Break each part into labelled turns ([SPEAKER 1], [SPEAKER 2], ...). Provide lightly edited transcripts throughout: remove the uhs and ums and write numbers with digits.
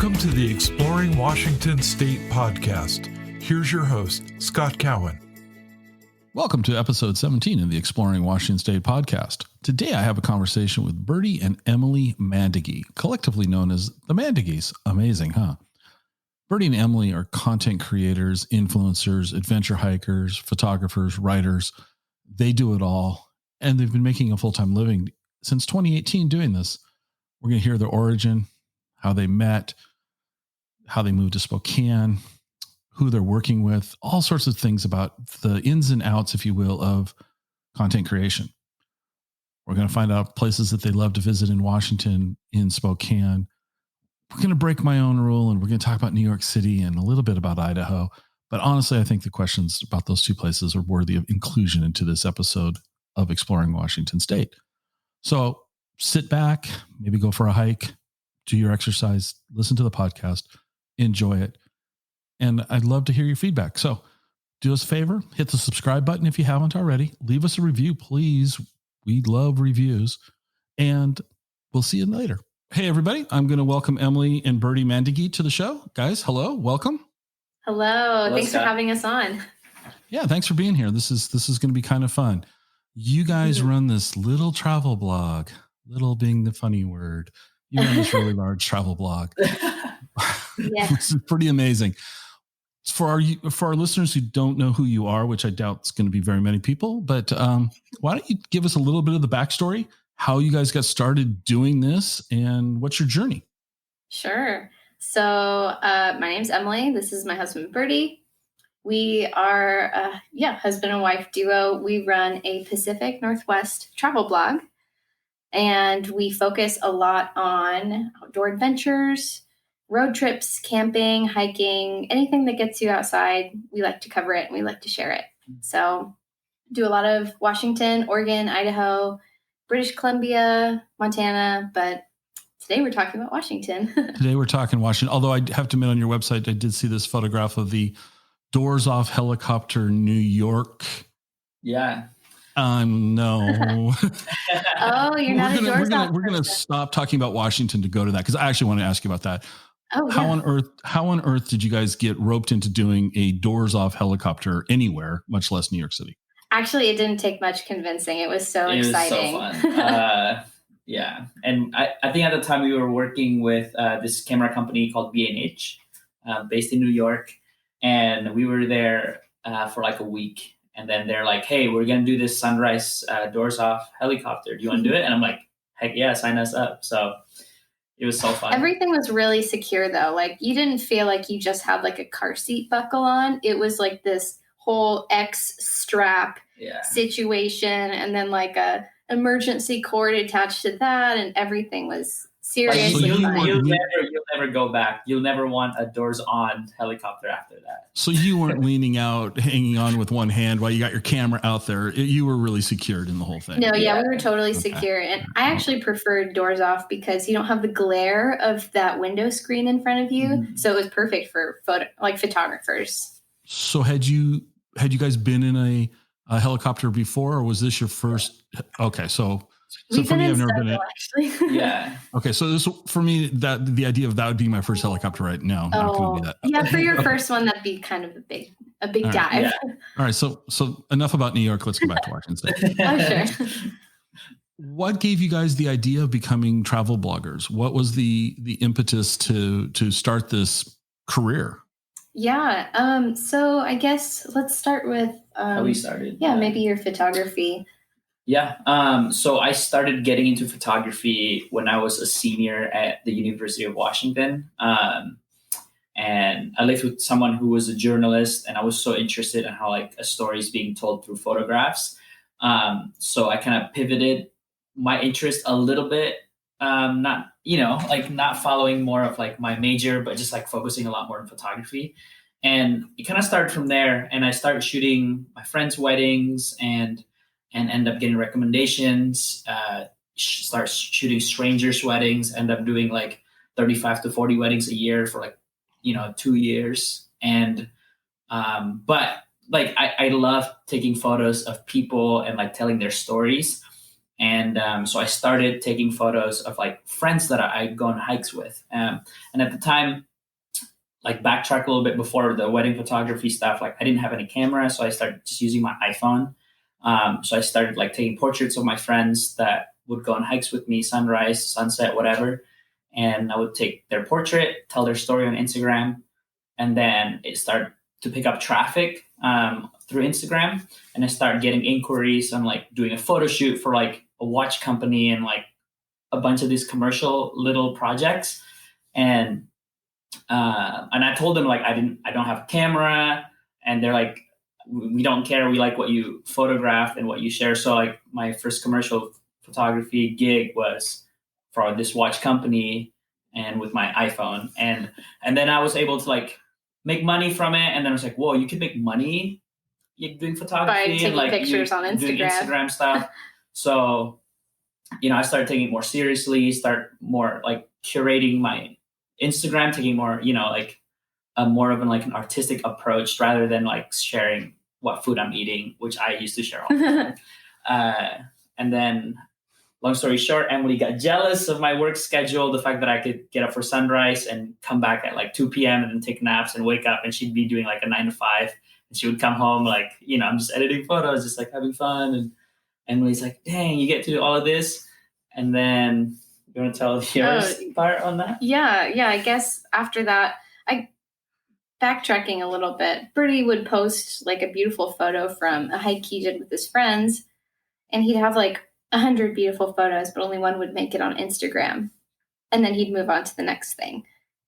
[SPEAKER 1] Welcome to the Exploring Washington State podcast. Here's your host, Scott Cowan.
[SPEAKER 2] Welcome to episode 17 of the Exploring Washington State podcast. Today I have a conversation with Bertie and Emily Mandagies, collectively known as the Mandagies. Amazing, huh? Bertie and Emily are content creators, influencers, adventure hikers, photographers, writers. They do it all, and they've been making a full-time living since 2018 doing this. We're going to hear their origin, how they met, how they moved to Spokane, who they're working with, all sorts of things about the ins and outs, if you will, of content creation. We're going to find out places that they love to visit in Washington, in Spokane. We're going to break my own rule, and we're going to talk about New York City and a little bit about Idaho. But honestly, I think the questions about those two places are worthy of inclusion into this episode of Exploring Washington State. So sit back, maybe go for a hike, do your exercise, listen to the podcast, enjoy it. And I'd love to hear your feedback. So do us a favor, hit the subscribe button if you haven't already. Leave us a review, please. We love reviews. And we'll see you later. Hey, everybody. I'm going to welcome Emily and Bertie Mandagies to the show. Guys, hello. Welcome.
[SPEAKER 3] Hello. Thanks for having us on.
[SPEAKER 2] Yeah, thanks for being here. This is going to be kind of fun. You guys run this little travel blog, little being the funny word. You run this really large travel blog.
[SPEAKER 3] Yeah.
[SPEAKER 2] This is pretty amazing. For our listeners who don't know who you are, which I doubt is going to be very many people, but why don't you give us a little bit of the backstory, how you guys got started doing this, and what's your journey?
[SPEAKER 3] Sure. So my name's Emily. This is my husband, Bertie. We are husband and wife duo. We run a Pacific Northwest travel blog, and we focus a lot on outdoor adventures, road trips, camping, hiking, anything that gets you outside. We like to cover it and we like to share it. So do a lot of Washington, Oregon, Idaho, British Columbia, Montana, but today we're talking about Washington.
[SPEAKER 2] Today we're talking Washington, although I have to admit on your website, I did see this photograph of the doors off helicopter, New York.
[SPEAKER 4] Yeah.
[SPEAKER 2] No.
[SPEAKER 3] Oh, you're not a doors off.
[SPEAKER 2] We're going to stop talking about Washington to go to that, because I actually want to ask you about that.
[SPEAKER 3] Oh,
[SPEAKER 2] how on earth did you guys get roped into doing a doors off helicopter anywhere, much less New York City?
[SPEAKER 3] Actually, it didn't take much convincing. It was so exciting.
[SPEAKER 4] It was so fun. Yeah. And I think at the time we were working with this camera company called B&H, based in New York. And we were there for like a week. And then they're like, hey, we're going to do this sunrise doors off helicopter. Do you want to do it? And I'm like, heck yeah, sign us up. So it was so fun.
[SPEAKER 3] Everything was really secure, though. Like, you didn't feel like you just had like a car seat buckle on. It was like this whole X strap situation, and then like a emergency cord attached to that, and everything was serious.
[SPEAKER 4] Like you'll never go back. You'll never want a doors on helicopter after that.
[SPEAKER 2] So you weren't leaning out, hanging on with one hand while you got your camera out there. You were really secured in the whole thing.
[SPEAKER 3] No, we were totally secure. And I actually preferred doors off because you don't have the glare of that window screen in front of you. Mm-hmm. So it was perfect for photographers.
[SPEAKER 2] So had you guys been in a helicopter before, or was this your first? Okay, so for me, I've never been in.
[SPEAKER 3] Actually.
[SPEAKER 4] Yeah.
[SPEAKER 2] Okay, so this for me, that the idea of that would be my first helicopter right now. I'm not going to do that.
[SPEAKER 3] Yeah, for your first one, that'd be kind of a big
[SPEAKER 2] All
[SPEAKER 3] dive.
[SPEAKER 2] Right. Yeah. All right, so enough about New York. Let's go back to Washington State.
[SPEAKER 3] Oh, sure.
[SPEAKER 2] What gave you guys the idea of becoming travel bloggers? What was the impetus to start this career?
[SPEAKER 3] Yeah. So I guess let's start with
[SPEAKER 4] how we started.
[SPEAKER 3] Yeah, maybe your photography.
[SPEAKER 4] Yeah. So I started getting into photography when I was a senior at the University of Washington. And I lived with someone who was a journalist, and I was so interested in how like a story is being told through photographs. So I kind of pivoted my interest a little bit, not following more of like my major, but just like focusing a lot more on photography. And it kind of started from there. And I started shooting my friends' weddings and end up getting recommendations, start shooting strangers' weddings, end up doing like 35 to 40 weddings a year for 2 years. And, but like, I love taking photos of people and like telling their stories. And so I started taking photos of like friends that I'd go on hikes with. And at the time, like backtrack a little bit before the wedding photography stuff, like I didn't have any camera. So I started just using my iPhone. So I started like taking portraits of my friends that would go on hikes with me, sunrise, sunset, whatever. And I would take their portrait, tell their story on Instagram. And then it started to pick up traffic through Instagram. And I started getting inquiries on like doing a photo shoot for like a watch company and like a bunch of these commercial little projects. And I told them like I don't have a camera, and they're like, we don't care. We like what you photograph and what you share. So like my first commercial photography gig was for this watch company and with my iPhone, and then I was able to like make money from it. And then I was like, whoa, you can make money doing photography
[SPEAKER 3] by taking
[SPEAKER 4] and like
[SPEAKER 3] pictures on Instagram.
[SPEAKER 4] doing Instagram stuff. So, I started taking it more seriously, start more like curating my Instagram, taking more, like a more of an artistic approach rather than like sharing what food I'm eating, which I used to share all the time. And then long story short, Emily got jealous of my work schedule, the fact that I could get up for sunrise and come back at like 2 p.m. and then take naps and wake up, and she'd be doing like a 9 to 5. And she would come home like, I'm just editing photos, just like having fun. And Emily's like, dang, you get to do all of this. And then you want to tell yours part on that?
[SPEAKER 3] Yeah. I guess after that, backtracking a little bit, Bertie would post like a beautiful photo from a hike he did with his friends, and he'd have like 100 beautiful photos, but only one would make it on Instagram. And then he'd move on to the next thing.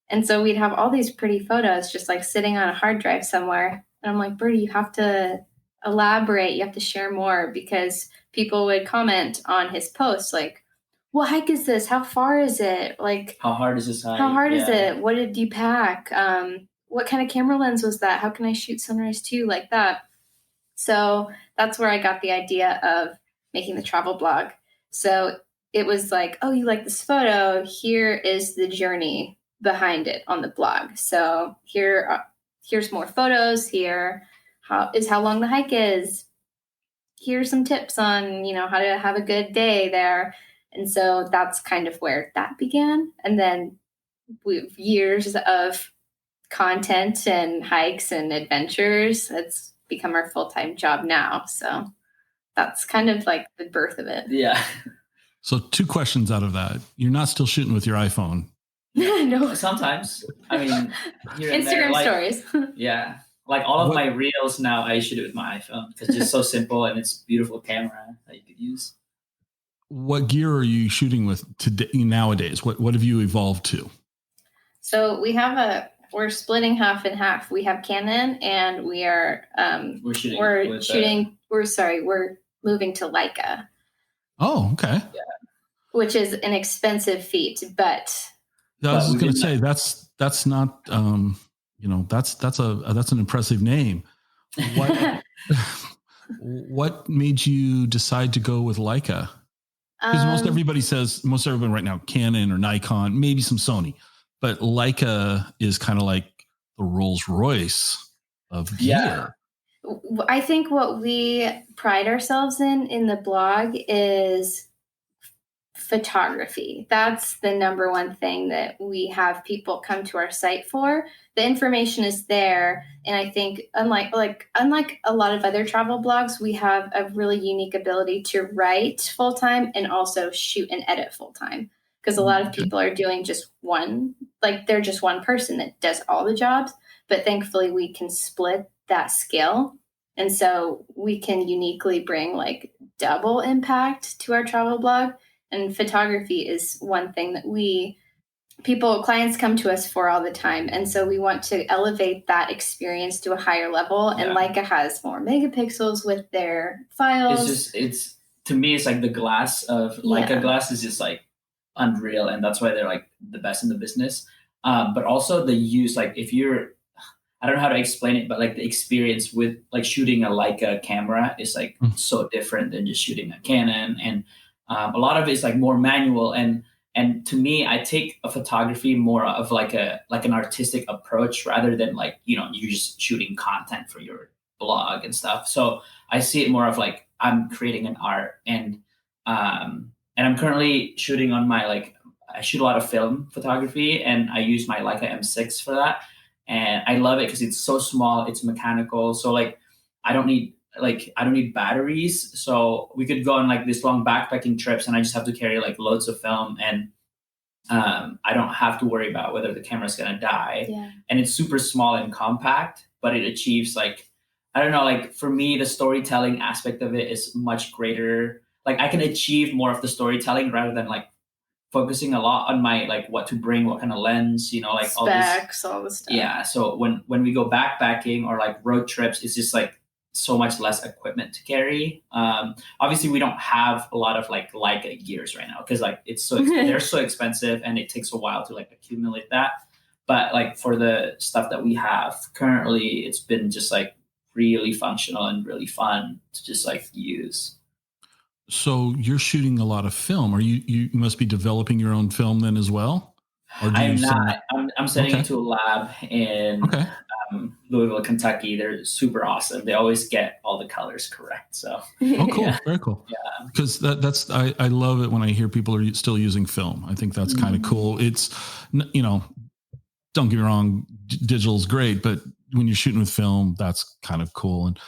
[SPEAKER 3] And so we'd have all these pretty photos just like sitting on a hard drive somewhere. And I'm like, Bertie, you have to elaborate. You have to share more, because people would comment on his posts like, what hike is this? How far is it? Like,
[SPEAKER 4] how hard is this hike?
[SPEAKER 3] How hard is it? What did you pack? What kind of camera lens was that? How can I shoot sunrise too? Like that. So that's where I got the idea of making the travel blog. So it was like, oh, you like this photo? Here is the journey behind it on the blog. So here's more photos. Here how long the hike is. Here's some tips on, how to have a good day there. And so that's kind of where that began. And then with years of content and hikes and adventures, it's become our full-time job now. So that's kind of like the birth of it.
[SPEAKER 4] Yeah.
[SPEAKER 2] So 2 questions out of that. You're not still shooting with your iPhone?
[SPEAKER 3] No.
[SPEAKER 4] Sometimes. I mean, here and
[SPEAKER 3] Instagram
[SPEAKER 4] there,
[SPEAKER 3] stories.
[SPEAKER 4] Yeah. Like all of my reels now, I shoot it with my iPhone because it's just so simple, and it's a beautiful camera that you could use.
[SPEAKER 2] What gear are you shooting with today nowadays? What have you evolved to?
[SPEAKER 3] So we're splitting half and half. We have Canon, and we're moving to Leica.
[SPEAKER 2] Oh, okay.
[SPEAKER 4] Yeah.
[SPEAKER 3] Which is an expensive feat, but
[SPEAKER 2] I was just going to say that's not that's an impressive name. What made you decide to go with Leica? Because most everybody right now, Canon or Nikon, maybe some Sony, but Leica is kind of like the Rolls Royce of gear.
[SPEAKER 3] I think what we pride ourselves in the blog is photography. That's the number one thing that we have people come to our site for. The information is there. And I think unlike a lot of other travel blogs, we have a really unique ability to write full-time and also shoot and edit full-time. Because a lot of people are doing just one, like they're just one person that does all the jobs. But thankfully we can split that skill. And so we can uniquely bring like double impact to our travel blog. And photography is one thing that clients come to us for all the time. And so we want to elevate that experience to a higher level. And Leica has more megapixels with their files.
[SPEAKER 4] To me, it's like the glass of Leica glass is just like unreal. And that's why they're like the best in the business. But also the use, like I don't know how to explain it, but like the experience with like shooting a Leica camera is like so different than just shooting a Canon. And a lot of it is like more manual. And to me, I take a photography more of like an artistic approach rather than like, you're just shooting content for your blog and stuff. So I see it more of like I'm creating an art. And And I'm currently shooting on my I shoot a lot of film photography, and I use my Leica M6 for that. And I love it because it's so small, it's mechanical. So I don't need batteries. So we could go on like this long backpacking trips, and I just have to carry like loads of film, and I don't have to worry about whether the camera's gonna die.
[SPEAKER 3] Yeah.
[SPEAKER 4] And it's super small and compact, but it achieves I don't know, for me, the storytelling aspect of it is much greater. I can achieve more of the storytelling rather than focusing a lot on my what to bring, what kind of lens,
[SPEAKER 3] specs, all this stuff.
[SPEAKER 4] Yeah. So when we go backpacking or road trips, it's just so much less equipment to carry. Obviously we don't have a lot of Leica gears right now because they're so expensive, and it takes a while to accumulate that. But for the stuff that we have currently, it's been just really functional and really fun to just use.
[SPEAKER 2] So you're shooting a lot of film. Are you must be developing your own film then as well? Or
[SPEAKER 4] I'm not. I'm sending it to a lab in Louisville, Kentucky. They're super awesome. They always get all the colors correct. So
[SPEAKER 2] cool. Yeah. Very cool.
[SPEAKER 4] Yeah.
[SPEAKER 2] Because that's I love it when I hear people are still using film. I think that's kind of cool. It's, don't get me wrong, digital is great, but when you're shooting with film, that's kind of cool. And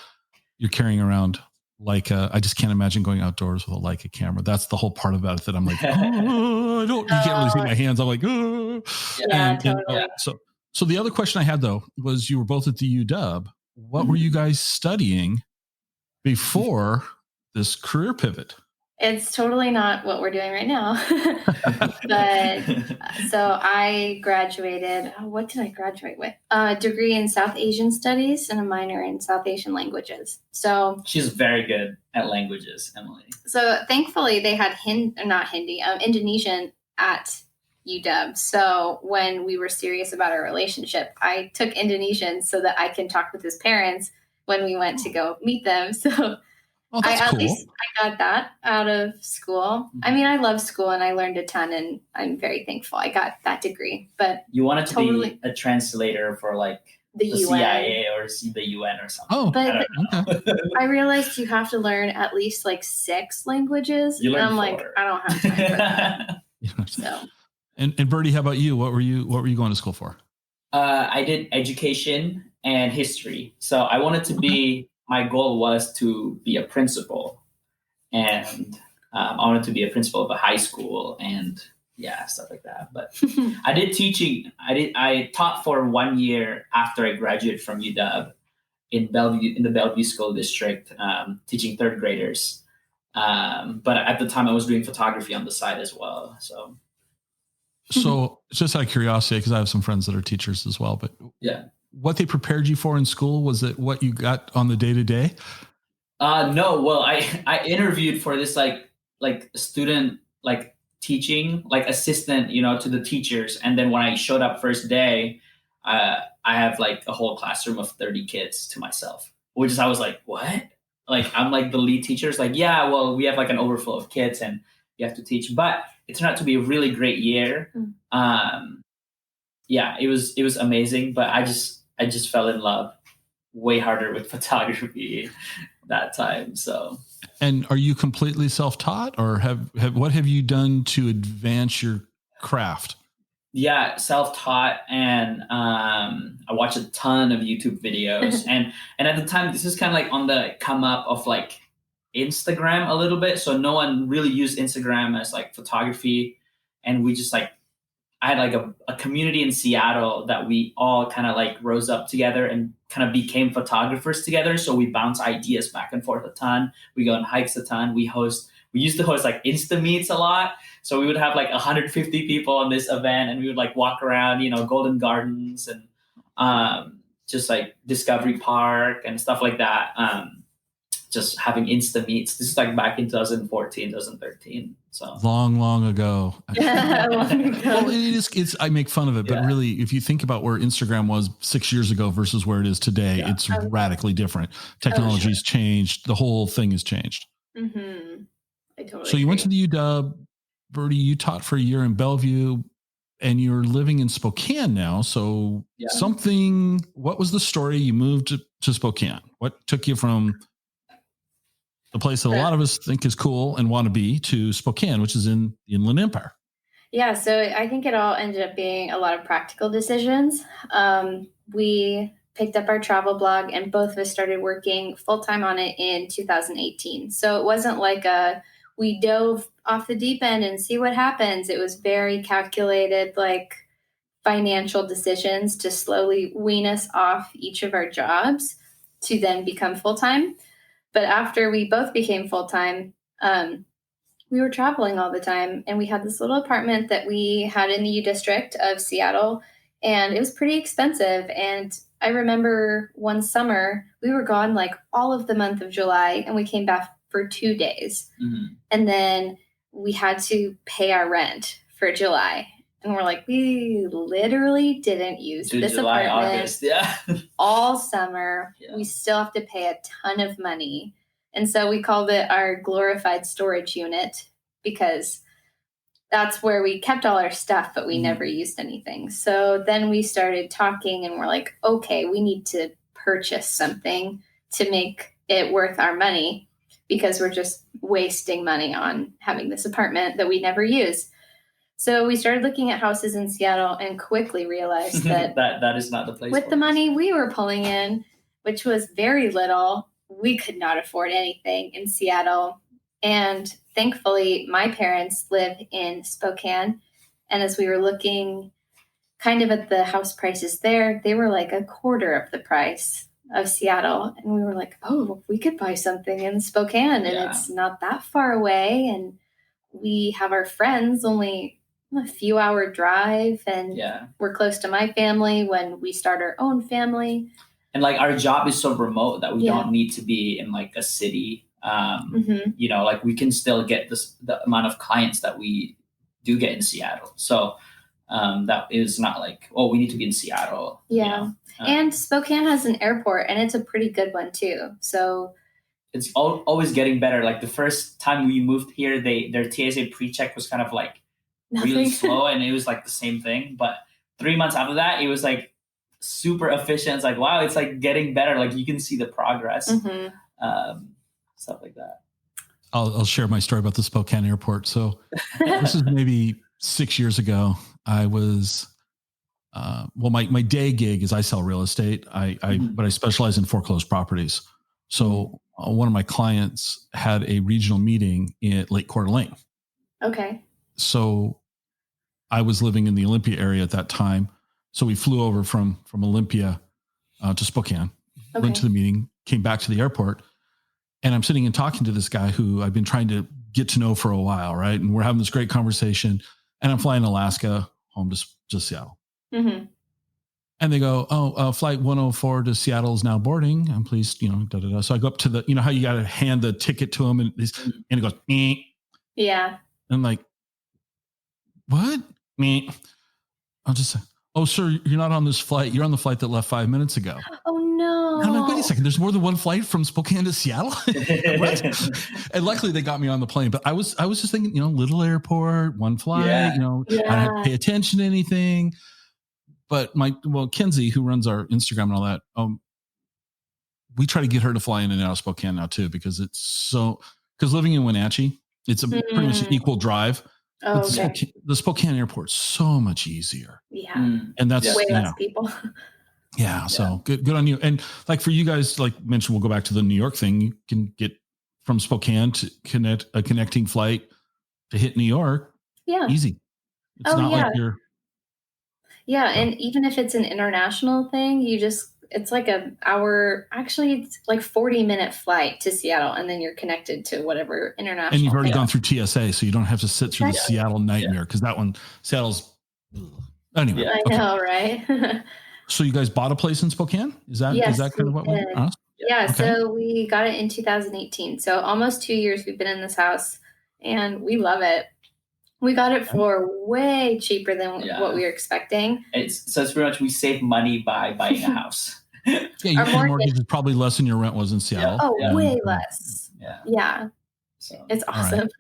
[SPEAKER 2] you're carrying around Leica. I just can't imagine going outdoors with a Leica camera. That's the whole part about it that I'm like, oh, you can't really see my hands. I'm like, oh.
[SPEAKER 3] Yeah, totally.
[SPEAKER 2] So the other question I had though was, you were both at the UW. What were you guys studying before this career pivot?
[SPEAKER 3] It's totally not what we're doing right now. But so I graduated. What did I graduate with? A degree in South Asian Studies and a minor in South Asian Languages. So
[SPEAKER 4] she's very good at languages, Emily.
[SPEAKER 3] So thankfully they had Indonesian at UW. So when we were serious about our relationship, I took Indonesian so that I can talk with his parents when we went to go meet them. So
[SPEAKER 2] at
[SPEAKER 3] least I got that out of school. I mean, I love school and I learned a ton, and I'm very thankful I got that degree. But
[SPEAKER 4] you wanted to be a translator for the UN. CIA or the UN or something.
[SPEAKER 2] Oh,
[SPEAKER 3] but I realized you have to learn at least 6 languages.
[SPEAKER 4] And I'm
[SPEAKER 3] 4. I don't have time for that. So.
[SPEAKER 2] And Bertie, how about you? What were you going to school for?
[SPEAKER 4] I did education and history. So I wanted to be. My goal was to be a principal, and I wanted to be a principal of a high school and stuff like that. But I did teaching. I taught for 1 year after I graduated from UW in the Bellevue School District, teaching 3rd graders. But at the time I was doing photography on the side as well.
[SPEAKER 2] So just out of curiosity, because I have some friends that are teachers as well, but what they prepared you for in school, was it what you got on the day-to-day?
[SPEAKER 4] No. Well, I interviewed for this student teaching assistant, to the teachers. And then when I showed up first day, I have a whole classroom of 30 kids to myself, which is, I was like, what? I'm the lead teacher. It's well, we have an overflow of kids and you have to teach. But it turned out to be a really great year. It was amazing, but I just fell in love way harder with photography that time. So.
[SPEAKER 2] And are you completely self-taught, or what have you done to advance your craft?
[SPEAKER 4] Yeah, self-taught, and I watched a ton of YouTube videos, and at the time, this is kind of on the come up of Instagram a little bit. So no one really used Instagram as photography, and we just I had a community in Seattle that we all kind of rose up together and kind of became photographers together. So we bounce ideas back and forth a ton. We go on hikes a ton. We used to host Insta meets a lot. So we would have 150 people on this event, and we would walk around, Golden Gardens and just Discovery Park and stuff like that. Just having Insta meets. This is back in 2014, 2013. So
[SPEAKER 2] long ago. Well, it's I make fun of it, but really, if you think about where Instagram was 6 years ago versus where it is today, it's radically different. Technology's changed. The whole thing has changed.
[SPEAKER 3] Mm-hmm. I totally
[SPEAKER 2] So you went to the UW, Bertie. You taught for a year in Bellevue, and you're living in Spokane now. So what was the story? You moved to Spokane. What took you from the place that a lot of us think is cool and want to be, to Spokane, which is in the Inland Empire.
[SPEAKER 3] Yeah, so I think it all ended up being a lot of practical decisions. We picked up our travel blog and both of us started working full-time on it in 2018. So it wasn't like we dove off the deep end and see what happens. It was very calculated, like financial decisions to slowly wean us off each of our jobs to then become full-time. But after we both became full-time, we were traveling all the time, and we had this little apartment that we had in the U District of Seattle, and it was pretty expensive. And I remember one summer we were gone like all of the month of July, and we came back for 2 days.
[SPEAKER 4] Mm-hmm.
[SPEAKER 3] And then we had to pay our rent for July. And we're like, we literally didn't use this
[SPEAKER 4] July,
[SPEAKER 3] apartment
[SPEAKER 4] August, yeah.
[SPEAKER 3] all summer.
[SPEAKER 4] Yeah.
[SPEAKER 3] We still have to pay a ton of money. And so we called it our glorified storage unit because that's where we kept all our stuff, but we never used anything. So then we started talking and we're like, okay, we need to purchase something to make it worth our money because we're just wasting money on having this apartment that we never use. So we started looking at houses in Seattle and quickly realized that
[SPEAKER 4] that is not the place.
[SPEAKER 3] with the money we were pulling in, which was very little, we could not afford anything in Seattle. And thankfully, my parents live in Spokane. And as we were looking kind of at the house prices there, they were like a quarter of the price of Seattle. And we were like, oh, we could buy something in Spokane and it's not that far away. And we have our friends only a few hour drive and we're close to my family when we start our own family.
[SPEAKER 4] And like our job is so remote that we don't need to be in like a city. You know, like we can still get the amount of clients that we do get in Seattle. So that is not like, oh, we need to be in Seattle.
[SPEAKER 3] Yeah.
[SPEAKER 4] You know?
[SPEAKER 3] And Spokane has an airport and it's a pretty good one too. So
[SPEAKER 4] it's always getting better. Like the first time we moved here, their TSA pre-check was kind of like really slow and it was like the same thing. But 3 months after that, it was like super efficient. It's like, wow, it's like getting better. Like you can see the progress, stuff like that.
[SPEAKER 2] I'll share my story about the Spokane airport. So this is maybe 6 years ago. I was, my day gig is I sell real estate. But I specialize in foreclosed properties. So one of my clients had a regional meeting at Lake Coeur d'Alene.
[SPEAKER 3] Okay.
[SPEAKER 2] So I was living in the Olympia area at that time. So we flew over from Olympia to Spokane, went to the meeting, came back to the airport, and I'm sitting and talking to this guy who I've been trying to get to know for a while, right? And we're having this great conversation, and I'm flying Alaska home to Seattle. Mm-hmm. And they go, flight 104 to Seattle is now boarding. I'm pleased, So I go up to the, how you got to hand the ticket to him and it goes, eh.
[SPEAKER 3] Yeah.
[SPEAKER 2] And I'm like, what? Me? I'll just say, oh, sir, you're not on this flight. You're on the flight that left 5 minutes ago.
[SPEAKER 3] Oh, no.
[SPEAKER 2] And I'm like, wait a second. There's more than one flight from Spokane to Seattle? What? And luckily they got me on the plane. But I was just thinking, little airport, one flight, I don't have to pay attention to anything. But Kenzie, who runs our Instagram and all that, we try to get her to fly in and out of Spokane now too, because because living in Wenatchee, it's pretty much an equal drive. Oh, okay. The Spokane airport's so much easier.
[SPEAKER 3] Yeah.
[SPEAKER 2] And that's
[SPEAKER 3] way less people.
[SPEAKER 2] Yeah. So good on you. And like for you guys, like mentioned, we'll go back to the New York thing. You can get from Spokane to connect a connecting flight to hit New York.
[SPEAKER 3] Yeah.
[SPEAKER 2] Easy. It's not like you're.
[SPEAKER 3] Yeah. And even if it's an international thing, it's like an hour, actually it's like 40-minute flight to Seattle. And then you're connected to whatever international.
[SPEAKER 2] And you've already gone through TSA, so you don't have to sit through the Seattle nightmare. Cause that one, Seattle's anyway.
[SPEAKER 3] I know, right?
[SPEAKER 2] So you guys bought a place in Spokane? Is that kind of what we asked?
[SPEAKER 3] Yeah. Okay. So we got it in 2018. So almost 2 years we've been in this house and we love it. We got it for way cheaper than what we were expecting.
[SPEAKER 4] It's pretty much we save money by buying a house.
[SPEAKER 2] Your mortgage is probably less than your rent was in Seattle.
[SPEAKER 3] Way less. Yeah.
[SPEAKER 4] So
[SPEAKER 3] it's awesome. Right.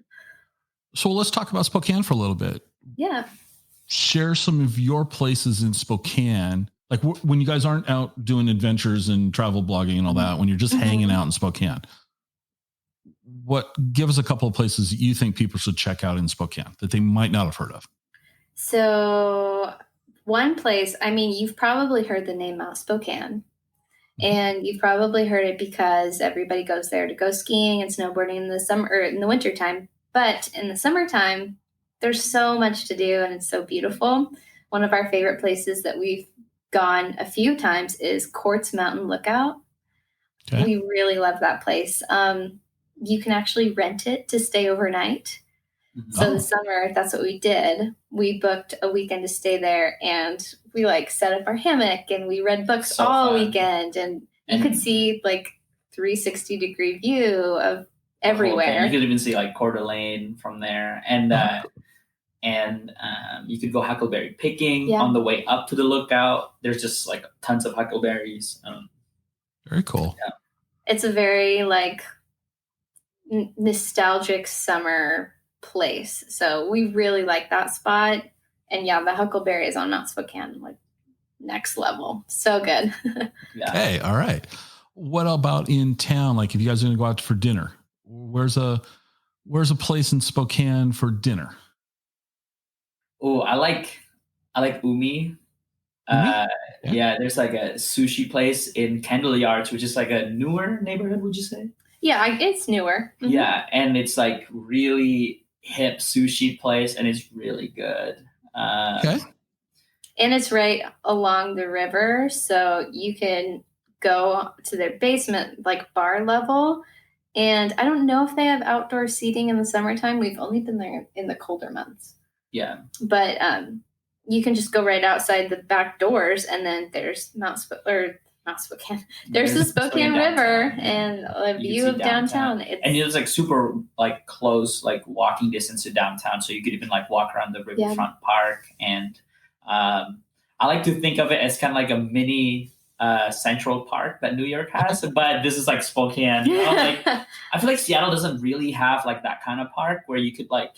[SPEAKER 2] So let's talk about Spokane for a little bit.
[SPEAKER 3] Yeah.
[SPEAKER 2] Share some of your places in Spokane. Like when you guys aren't out doing adventures and travel blogging and all that, when you're just hanging out in Spokane, give us a couple of places that you think people should check out in Spokane that they might not have heard of.
[SPEAKER 3] So one place, I mean, you've probably heard the name Mount Spokane, and you've probably heard it because everybody goes there to go skiing and snowboarding in the summer or in the wintertime. But in the summertime, there's so much to do and it's so beautiful. One of our favorite places that we've gone a few times is Quartz Mountain Lookout. Okay. We really love that place. You can actually rent it to stay overnight. So the summer, that's what we did. We booked a weekend to stay there, and we set up our hammock and we read books all weekend, and you could see 360-degree view of everywhere.
[SPEAKER 4] You could even see Coeur d'Alene from there, and you could go huckleberry picking on the way up to the lookout. There's just tons of huckleberries.
[SPEAKER 2] Very cool.
[SPEAKER 3] Yeah. It's a very nostalgic summer place. So we really like that spot. And the huckleberries on Mount Spokane, next level. So good.
[SPEAKER 2] Yeah. Okay. All right. What about in town? If you guys are going to go out for dinner, where's a place in Spokane for dinner?
[SPEAKER 4] Oh, I like Umi. Yeah, there's a sushi place in Kendall Yards, which is a newer neighborhood, would you say?
[SPEAKER 3] Yeah, it's newer.
[SPEAKER 4] Mm-hmm. Yeah, and it's really hip sushi place, and it's really good.
[SPEAKER 2] Okay.
[SPEAKER 3] And it's right along the river, so you can go to their basement, bar level. And I don't know if they have outdoor seating in the summertime. We've only been there in the colder months.
[SPEAKER 4] Yeah.
[SPEAKER 3] But you can just go right outside the back doors, and then there's Mount Spokane. There's the Spokane River and a view of downtown.
[SPEAKER 4] And it's super close, walking distance to downtown. So you could even walk around the riverfront park. And I like to think of it as kind of a mini Central Park that New York has, but this is Spokane. I feel Seattle doesn't really have that kind of park where you could kind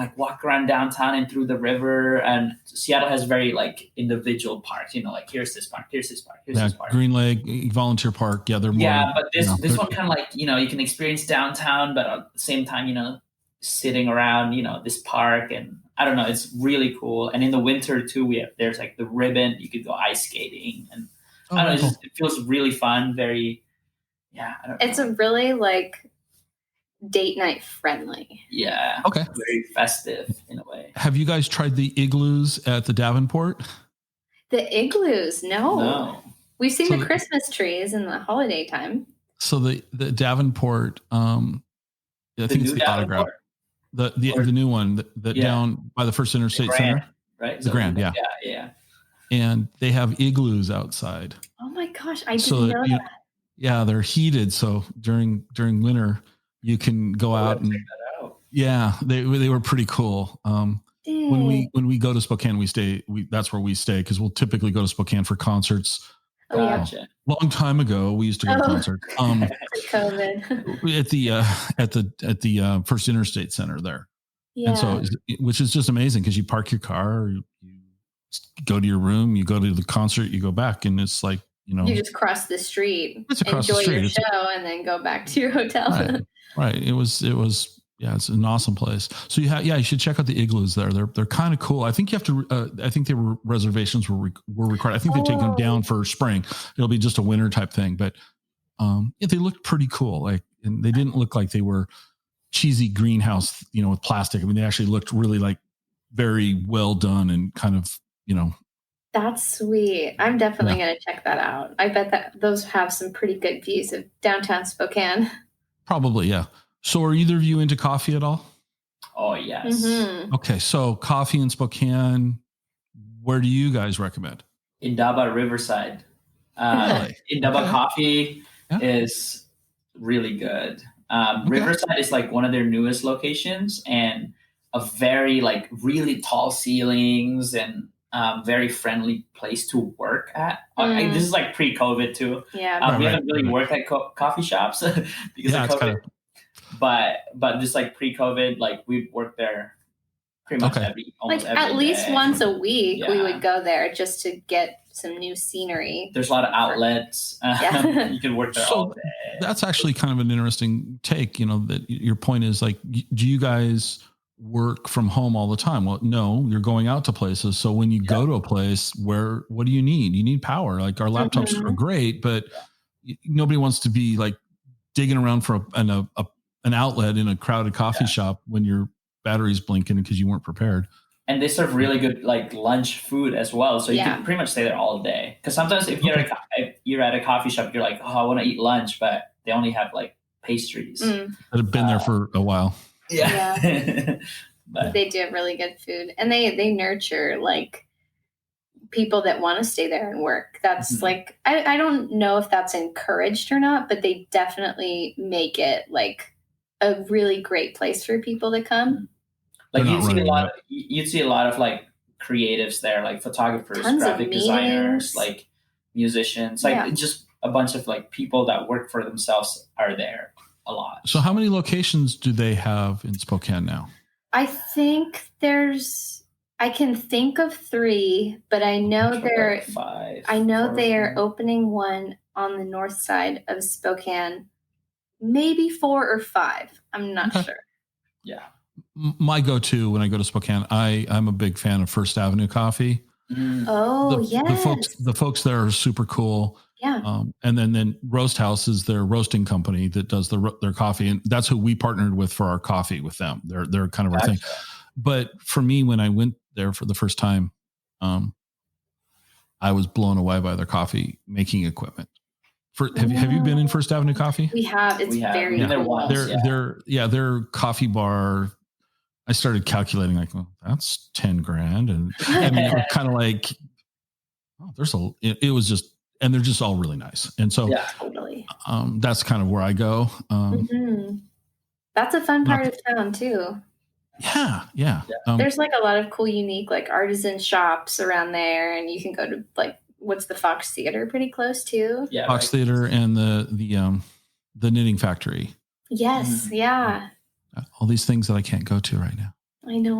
[SPEAKER 4] of walk around downtown and through the river. And Seattle has very individual parks, here's this park, here's this park, here's this park.
[SPEAKER 2] Green Lake Volunteer Park. Yeah, they're more.
[SPEAKER 4] Yeah, but this one kind of you can experience downtown, but at the same time, sitting around, this park. And I don't know, it's really cool. And in the winter too, there's the ribbon, you could go ice skating. And I don't know, it feels really fun. Very, I don't know.
[SPEAKER 3] It's a really date night friendly.
[SPEAKER 4] Yeah.
[SPEAKER 2] Okay.
[SPEAKER 4] Very festive in a way.
[SPEAKER 2] Have you guys tried the igloos at the Davenport?
[SPEAKER 3] The igloos? No. We've seen the Christmas trees in the holiday time.
[SPEAKER 2] So the Davenport, I think it's the Autograph. The new one that down by the First Interstate Center.
[SPEAKER 4] Right?
[SPEAKER 2] The Grand, yeah.
[SPEAKER 4] Yeah.
[SPEAKER 2] And they have igloos outside.
[SPEAKER 3] Oh my gosh, I didn't know that.
[SPEAKER 2] Yeah, they're heated, so during winter you can go out and
[SPEAKER 4] check that out.
[SPEAKER 2] Yeah, they were pretty cool. When we go to Spokane, that's where we stay because we'll typically go to Spokane for concerts.
[SPEAKER 4] Gotcha.
[SPEAKER 2] Long time ago, we used to go to concerts.
[SPEAKER 3] COVID.
[SPEAKER 2] at the First Interstate Center there.
[SPEAKER 3] Yeah.
[SPEAKER 2] And so, which is just amazing because you park your car, you go to your room, you go to the concert, you go back, and it's you just cross the street, enjoy your show, and then go back to your hotel. Right. It was. It's an awesome place. So you should check out the igloos there. They're kind of cool. I think you have to. I think reservations were required. I think they take them down for spring. It'll be just a winter type thing, but they looked pretty cool. And they didn't look like they were cheesy greenhouse, with plastic. I mean, they actually looked really very well done and kind of,
[SPEAKER 3] That's sweet. I'm definitely going to check that out. I bet that those have some pretty good views of downtown Spokane.
[SPEAKER 2] Probably, yeah. So are either of you into coffee at all?
[SPEAKER 4] Oh, yes.
[SPEAKER 3] Mm-hmm.
[SPEAKER 2] Okay, so coffee in Spokane, where do you guys recommend?
[SPEAKER 4] Indaba Riverside. Indaba Coffee is really good. Riverside is one of their newest locations, and a very really tall ceilings and very friendly place to work at. This is pre-COVID too.
[SPEAKER 3] Yeah,
[SPEAKER 4] we haven't really worked at coffee shops because of COVID. But just pre-COVID, we worked there pretty much
[SPEAKER 2] Okay.
[SPEAKER 4] almost
[SPEAKER 3] Like
[SPEAKER 4] every
[SPEAKER 3] at least
[SPEAKER 4] day.
[SPEAKER 3] once a week, we
[SPEAKER 4] Yeah.
[SPEAKER 3] would go there just to get some new scenery.
[SPEAKER 4] There's a lot of outlets.
[SPEAKER 3] Yeah.
[SPEAKER 4] You can work there
[SPEAKER 2] So
[SPEAKER 4] all day.
[SPEAKER 2] that's actually kind of an interesting take, that your point is like, do you guys work from home all the time? Well, no, you're going out to places. So when you go to a place what do you need? You need power. Like our laptops are great, but nobody wants to be like digging around for an outlet in a crowded coffee shop when your battery's blinking because you weren't prepared.
[SPEAKER 4] And they serve really good like lunch food as well, so you can pretty much stay there all day. Because sometimes if you're at a coffee shop, you're like, oh, I want to eat lunch, but they only have like pastries
[SPEAKER 2] that have been there for a while.
[SPEAKER 4] Yeah.
[SPEAKER 3] But they do have really good food, and they nurture like people that want to stay there and work. That's like I don't know if that's encouraged or not, but they definitely make it like a really great place for people to come.
[SPEAKER 4] Like you'd see a lot of like creatives there, like photographers, graphic designers, like musicians, like just a bunch of like people that work for themselves are there a lot.
[SPEAKER 2] So how many locations do they have in Spokane now?
[SPEAKER 3] I think I can think of 3, but I know they're
[SPEAKER 4] 5.
[SPEAKER 3] I know they are opening one on the north side of Spokane, maybe 4 or 5. I'm not sure.
[SPEAKER 4] Yeah.
[SPEAKER 2] My go-to when I go to Spokane, I'm a big fan of First Avenue Coffee.
[SPEAKER 3] Oh,
[SPEAKER 2] The folks there are super cool.
[SPEAKER 3] Yeah.
[SPEAKER 2] And then Roast House is their roasting company that does their coffee, and that's who we partnered with for our coffee with them. They're kind of our thing. But for me, when I went there for the first time, I was blown away by their coffee making equipment. Have you been in First Avenue Coffee?
[SPEAKER 3] We have. It's very cool.
[SPEAKER 2] Their coffee bar. I started calculating like, well, that's $10,000, and I mean, kind of like, oh, it was just, and they're just all really nice, and so
[SPEAKER 3] totally.
[SPEAKER 2] That's kind of where I go.
[SPEAKER 3] That's a fun part of town too.
[SPEAKER 2] Yeah.
[SPEAKER 3] There's like a lot of cool, unique like artisan shops around there, and you can go to like what's the Fox Theater pretty close to.
[SPEAKER 4] Yeah,
[SPEAKER 2] Fox Theater and the Knitting Factory.
[SPEAKER 3] Yes, yeah.
[SPEAKER 2] All these things that I can't go to right now.
[SPEAKER 3] I know.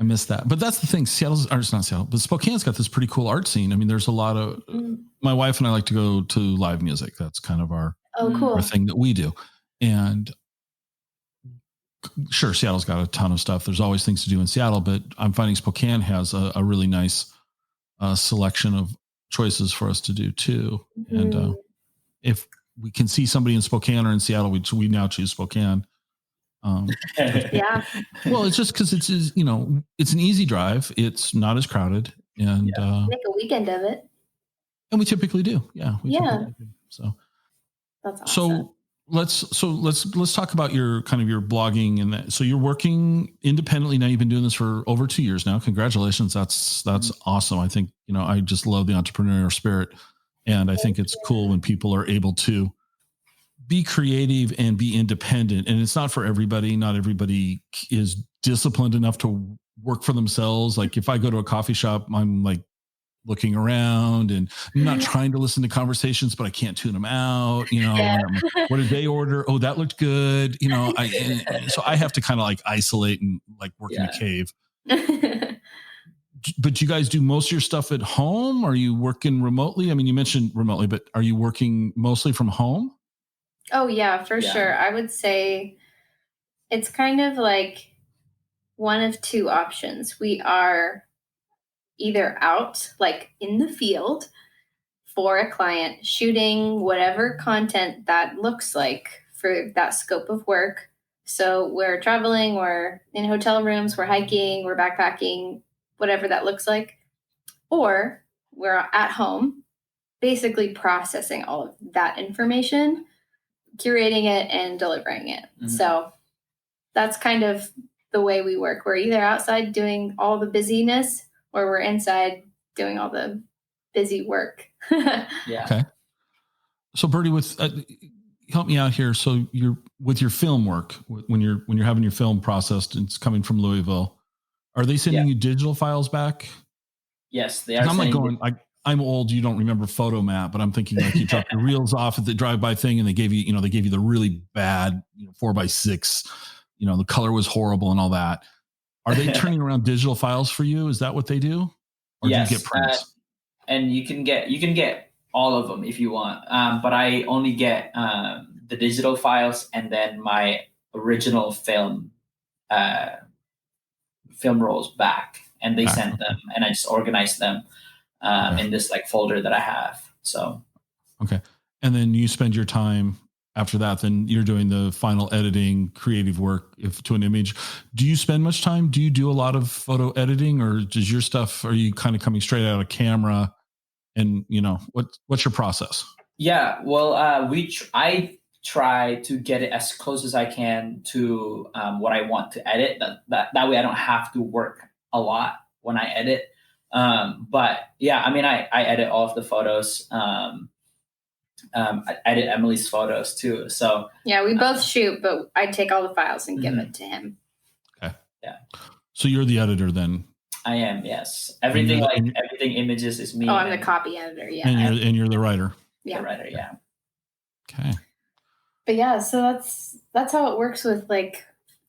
[SPEAKER 2] I miss that. But that's the thing. It's not Seattle, but Spokane's got this pretty cool art scene. I mean, there's a lot of, my wife and I like to go to live music. That's kind of our thing that we do. And sure, Seattle's got a ton of stuff. There's always things to do in Seattle, but I'm finding Spokane has a really nice selection of choices for us to do too. And if we can see somebody in Spokane or in Seattle, we now choose Spokane.
[SPEAKER 3] Yeah.
[SPEAKER 2] Well, it's just because it's an easy drive. It's not as crowded, and
[SPEAKER 3] make a weekend of it.
[SPEAKER 2] And we typically do. Yeah. So
[SPEAKER 3] that's awesome.
[SPEAKER 2] Let's talk about your blogging and that. So you're working independently now. You've been doing this for over 2 years now. Congratulations. That's awesome. I think, I just love the entrepreneurial spirit, and I think it's cool when people are able to be creative and be independent. And it's not for everybody. Not everybody is disciplined enough to work for themselves. Like if I go to a coffee shop, I'm like looking around and I'm not trying to listen to conversations, but I can't tune them out. What did they order? Oh, that looked good. So I have to kind of like isolate and like work in a cave. But you guys do most of your stuff at home? Are you working remotely? I mean, you mentioned remotely, but are you working mostly from home?
[SPEAKER 3] Oh, yeah, for sure. I would say it's kind of like one of 2 options. We are either out, like in the field for a client, shooting whatever content that looks like for that scope of work. So we're traveling, we're in hotel rooms, we're hiking, we're backpacking, whatever that looks like. Or we're at home, basically processing all of that information, curating it and delivering it. So that's kind of the way we work. We're either outside doing all the busyness or we're inside doing all the busy work.
[SPEAKER 2] Okay. So Bertie, help me out here. So you're with your film work, when you're having your film processed, and it's coming from Louisville, are they sending you digital files back?
[SPEAKER 4] Yes, they are.
[SPEAKER 2] I'm like going, I'm old. You don't remember Photomat, but I'm thinking like you dropped your reels off at the drive-by thing, and they gave you the really bad 4x6. The color was horrible and all that. Are they turning around digital files for you? Is that what they do? Or
[SPEAKER 4] yes,
[SPEAKER 2] do you get prints?
[SPEAKER 4] And you can get all of them if you want. But I only get the digital files and then my original film rolls back, and they send them, and I just organize them in this like folder that I have. So
[SPEAKER 2] okay, and then you spend your time after that. Then you're doing the final editing, creative work to an image. Do you spend much time? Do you do a lot of photo editing, or does your stuff? Are you kind of coming straight out of camera? And what's your process?
[SPEAKER 4] Yeah, well, I try to get it as close as I can to what I want to edit. That way I don't have to work a lot when I edit. But yeah, I mean, I edit all of the photos. I edit Emily's photos too. So
[SPEAKER 3] yeah, we both shoot, but I take all the files and give it to him.
[SPEAKER 2] Okay.
[SPEAKER 4] Yeah.
[SPEAKER 2] So you're the editor then?
[SPEAKER 4] I am, yes. Everything images is me.
[SPEAKER 3] Oh, I'm the copy editor. Yeah.
[SPEAKER 2] And you're the writer.
[SPEAKER 3] Yeah.
[SPEAKER 4] The writer. Yeah.
[SPEAKER 2] Okay.
[SPEAKER 3] But yeah, so that's how it works with like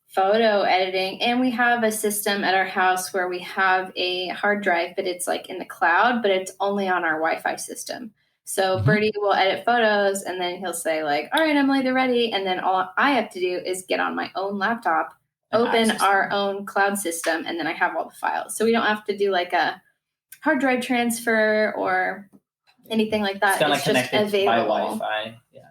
[SPEAKER 3] photo editing. And we have a system at our house where we have a hard drive, but it's like in the cloud, but it's only on our Wi-Fi system. So Bertie will edit photos and then he'll say like, all right, Emily, they're ready. And then all I have to do is get on my own laptop, open our own cloud system, and then I have all the files. So we don't have to do like a hard drive transfer or anything like that.
[SPEAKER 4] It's just available by Wi-Fi. Yeah.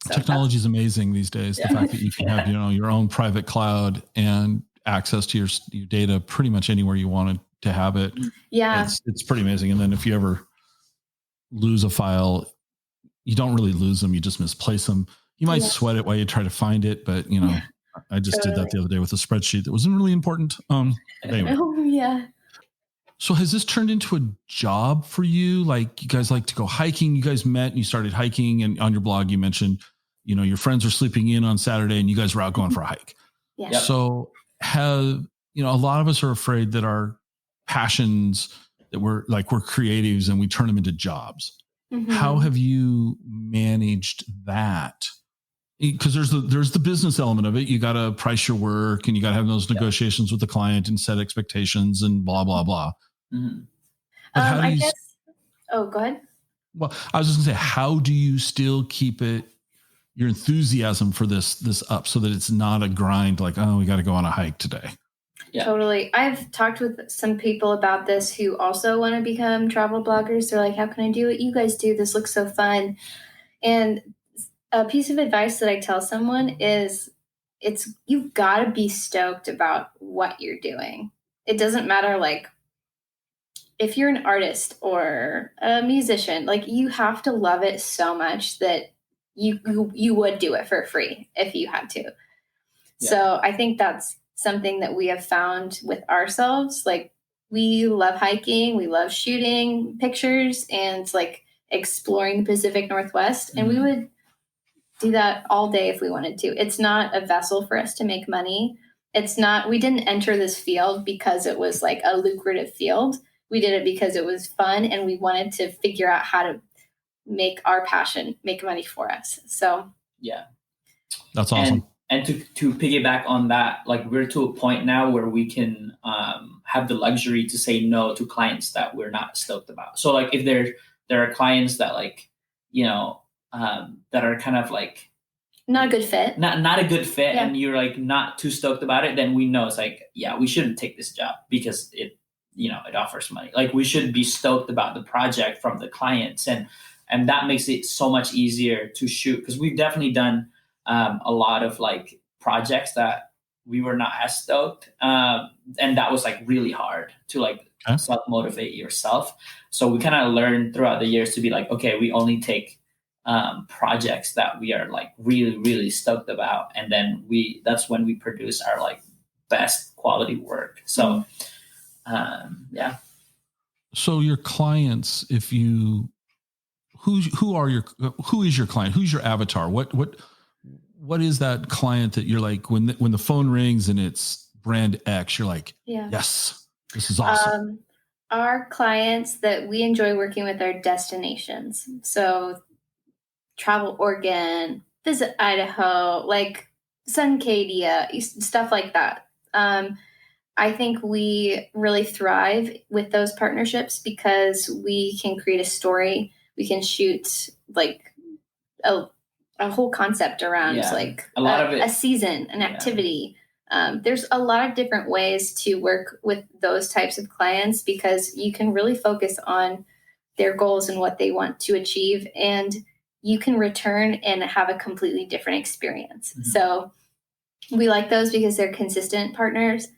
[SPEAKER 2] So technology is amazing these days. Yeah. The fact that you can have your own private cloud and access to your data pretty much anywhere you wanted to have it.
[SPEAKER 3] Yeah,
[SPEAKER 2] it's pretty amazing. And then if you ever lose a file, you don't really lose them; you just misplace them. You might sweat it while you try to find it, but I just did that the other day with a spreadsheet that wasn't really important. Anyway.
[SPEAKER 3] Oh yeah.
[SPEAKER 2] So has this turned into a job for you? Like you guys like to go hiking? You guys met and you started hiking, and on your blog you mentioned, your friends are sleeping in on Saturday and you guys were out going for a hike.
[SPEAKER 3] Yeah.
[SPEAKER 2] Yep. So a lot of us are afraid that our passions that we're creatives and we turn them into jobs. Mm-hmm. How have you managed that? Because there's the business element of it. You got to price your work and you got to have those negotiations with the client and set expectations and blah, blah, blah.
[SPEAKER 3] Mm-hmm. I guess. Oh, go ahead.
[SPEAKER 2] Well, I was just gonna say, how do you still keep your enthusiasm for this up so that it's not a grind like, oh, we got to go on a hike today?
[SPEAKER 3] Yeah. Totally. I've talked with some people about this who also want to become travel bloggers. They're like, how can I do what you guys do? This looks so fun. And a piece of advice that I tell someone is you've got to be stoked about what you're doing. It doesn't matter like if you're an artist or a musician, like you have to love it so much that you would do it for free if you had to. Yeah. So I think that's something that we have found with ourselves. Like we love hiking, we love shooting pictures and like exploring the Pacific Northwest. And we would do that all day if we wanted to. It's not a vessel for us to make money. We didn't enter this field because it was like a lucrative field. We did it because it was fun and we wanted to figure out how to make our passion make money for us. So
[SPEAKER 4] yeah,
[SPEAKER 2] that's awesome.
[SPEAKER 4] And to piggyback on that, like we're to a point now where we can have the luxury to say no to clients that we're not stoked about. So like if there are clients that like, that are kind of like
[SPEAKER 3] not a good fit,
[SPEAKER 4] not a good fit, and you're like not too stoked about it, then we know it's like, yeah, we shouldn't take this job because it offers money. Like we should be stoked about the project from the clients, and that makes it so much easier to shoot, because we've definitely done a lot of like projects that we were not as stoked, and that was like really hard to like self-motivate yourself. So we kind of learned throughout the years to be like, okay, we only take projects that we are like really, really stoked about, and then that's when we produce our like best quality work. So yeah.
[SPEAKER 2] So your clients, who is your client? Who's your avatar? What is that client that you're like, when the phone rings and it's brand X, you're like, yes, this is awesome.
[SPEAKER 3] Our clients that we enjoy working with are destinations. So travel Oregon, visit Idaho, like Suncadia, stuff like that. I think we really thrive with those partnerships because we can create a story. We can shoot like a whole concept around like
[SPEAKER 4] a lot of it,
[SPEAKER 3] a season, an activity. There's a lot of different ways to work with those types of clients because you can really focus on their goals and what they want to achieve, and you can return and have a completely different experience. Mm-hmm. So we like those because they're consistent partners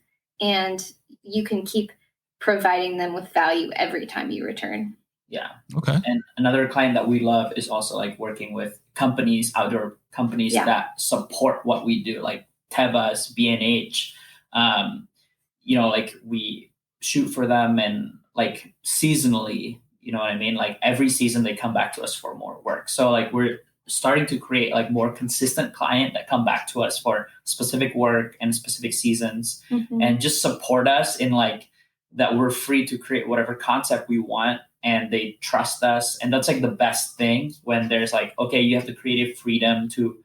[SPEAKER 3] and you can keep providing them with value every time you return.
[SPEAKER 4] Yeah.
[SPEAKER 2] Okay.
[SPEAKER 4] And another client that we love is also like working with companies, outdoor companies that support what we do, like Tebas, B&H. Like we shoot for them and like seasonally, you know what I mean? Like every season they come back to us for more work. So like we're starting to create like more consistent client that come back to us for specific work and specific seasons and just support us in like that we're free to create whatever concept we want and they trust us. And that's like the best thing when there's like, okay, you have the creative freedom to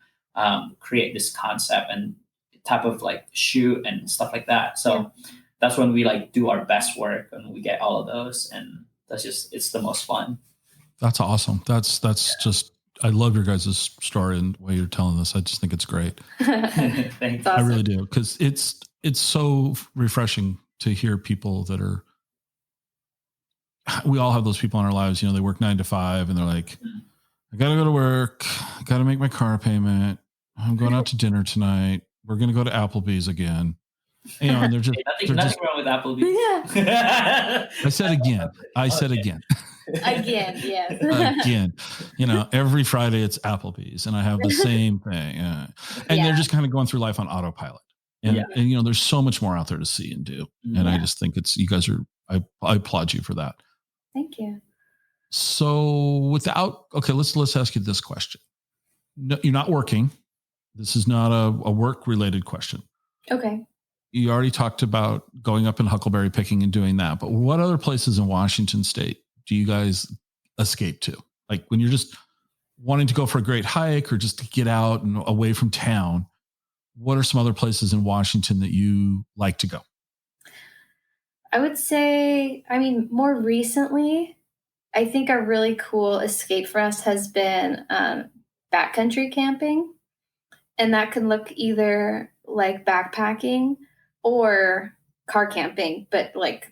[SPEAKER 4] create this concept and type of like shoot and stuff like that. So that's when we like do our best work and we get all of those. And that's just, it's the most fun. That's
[SPEAKER 2] awesome. That's just, I love your guys' story and the way you're telling this. I just think it's great.
[SPEAKER 4] Thanks.
[SPEAKER 2] Awesome. I really do. Cause it's so refreshing to hear people that are, we all have those people in our lives, you know, they work 9 to 5 and they're like, I got to go to work. I got to make my car payment. I'm going out to dinner tonight. We're going to go to Applebee's again. You know, and they're just,
[SPEAKER 4] nothing wrong with Applebee's.
[SPEAKER 2] Yeah. I said again.
[SPEAKER 3] Again, yes.
[SPEAKER 2] Again, you know, every Friday it's Applebee's and I have the same thing. And they're just kind of going through life on autopilot. And, you know, there's so much more out there to see and do. And I just think you guys are, I applaud you for that.
[SPEAKER 3] Thank you.
[SPEAKER 2] So let's ask you this question. No, you're not working. This is not a work related question.
[SPEAKER 3] Okay.
[SPEAKER 2] You already talked about going up in Huckleberry picking and doing that, but what other places in Washington State do you guys escape to? Like when you're just wanting to go for a great hike or just to get out and away from town, what are some other places in Washington that you like to go?
[SPEAKER 3] I would say, more recently, I think a really cool escape for us has been backcountry camping. And that can look either like backpacking or car camping, but like,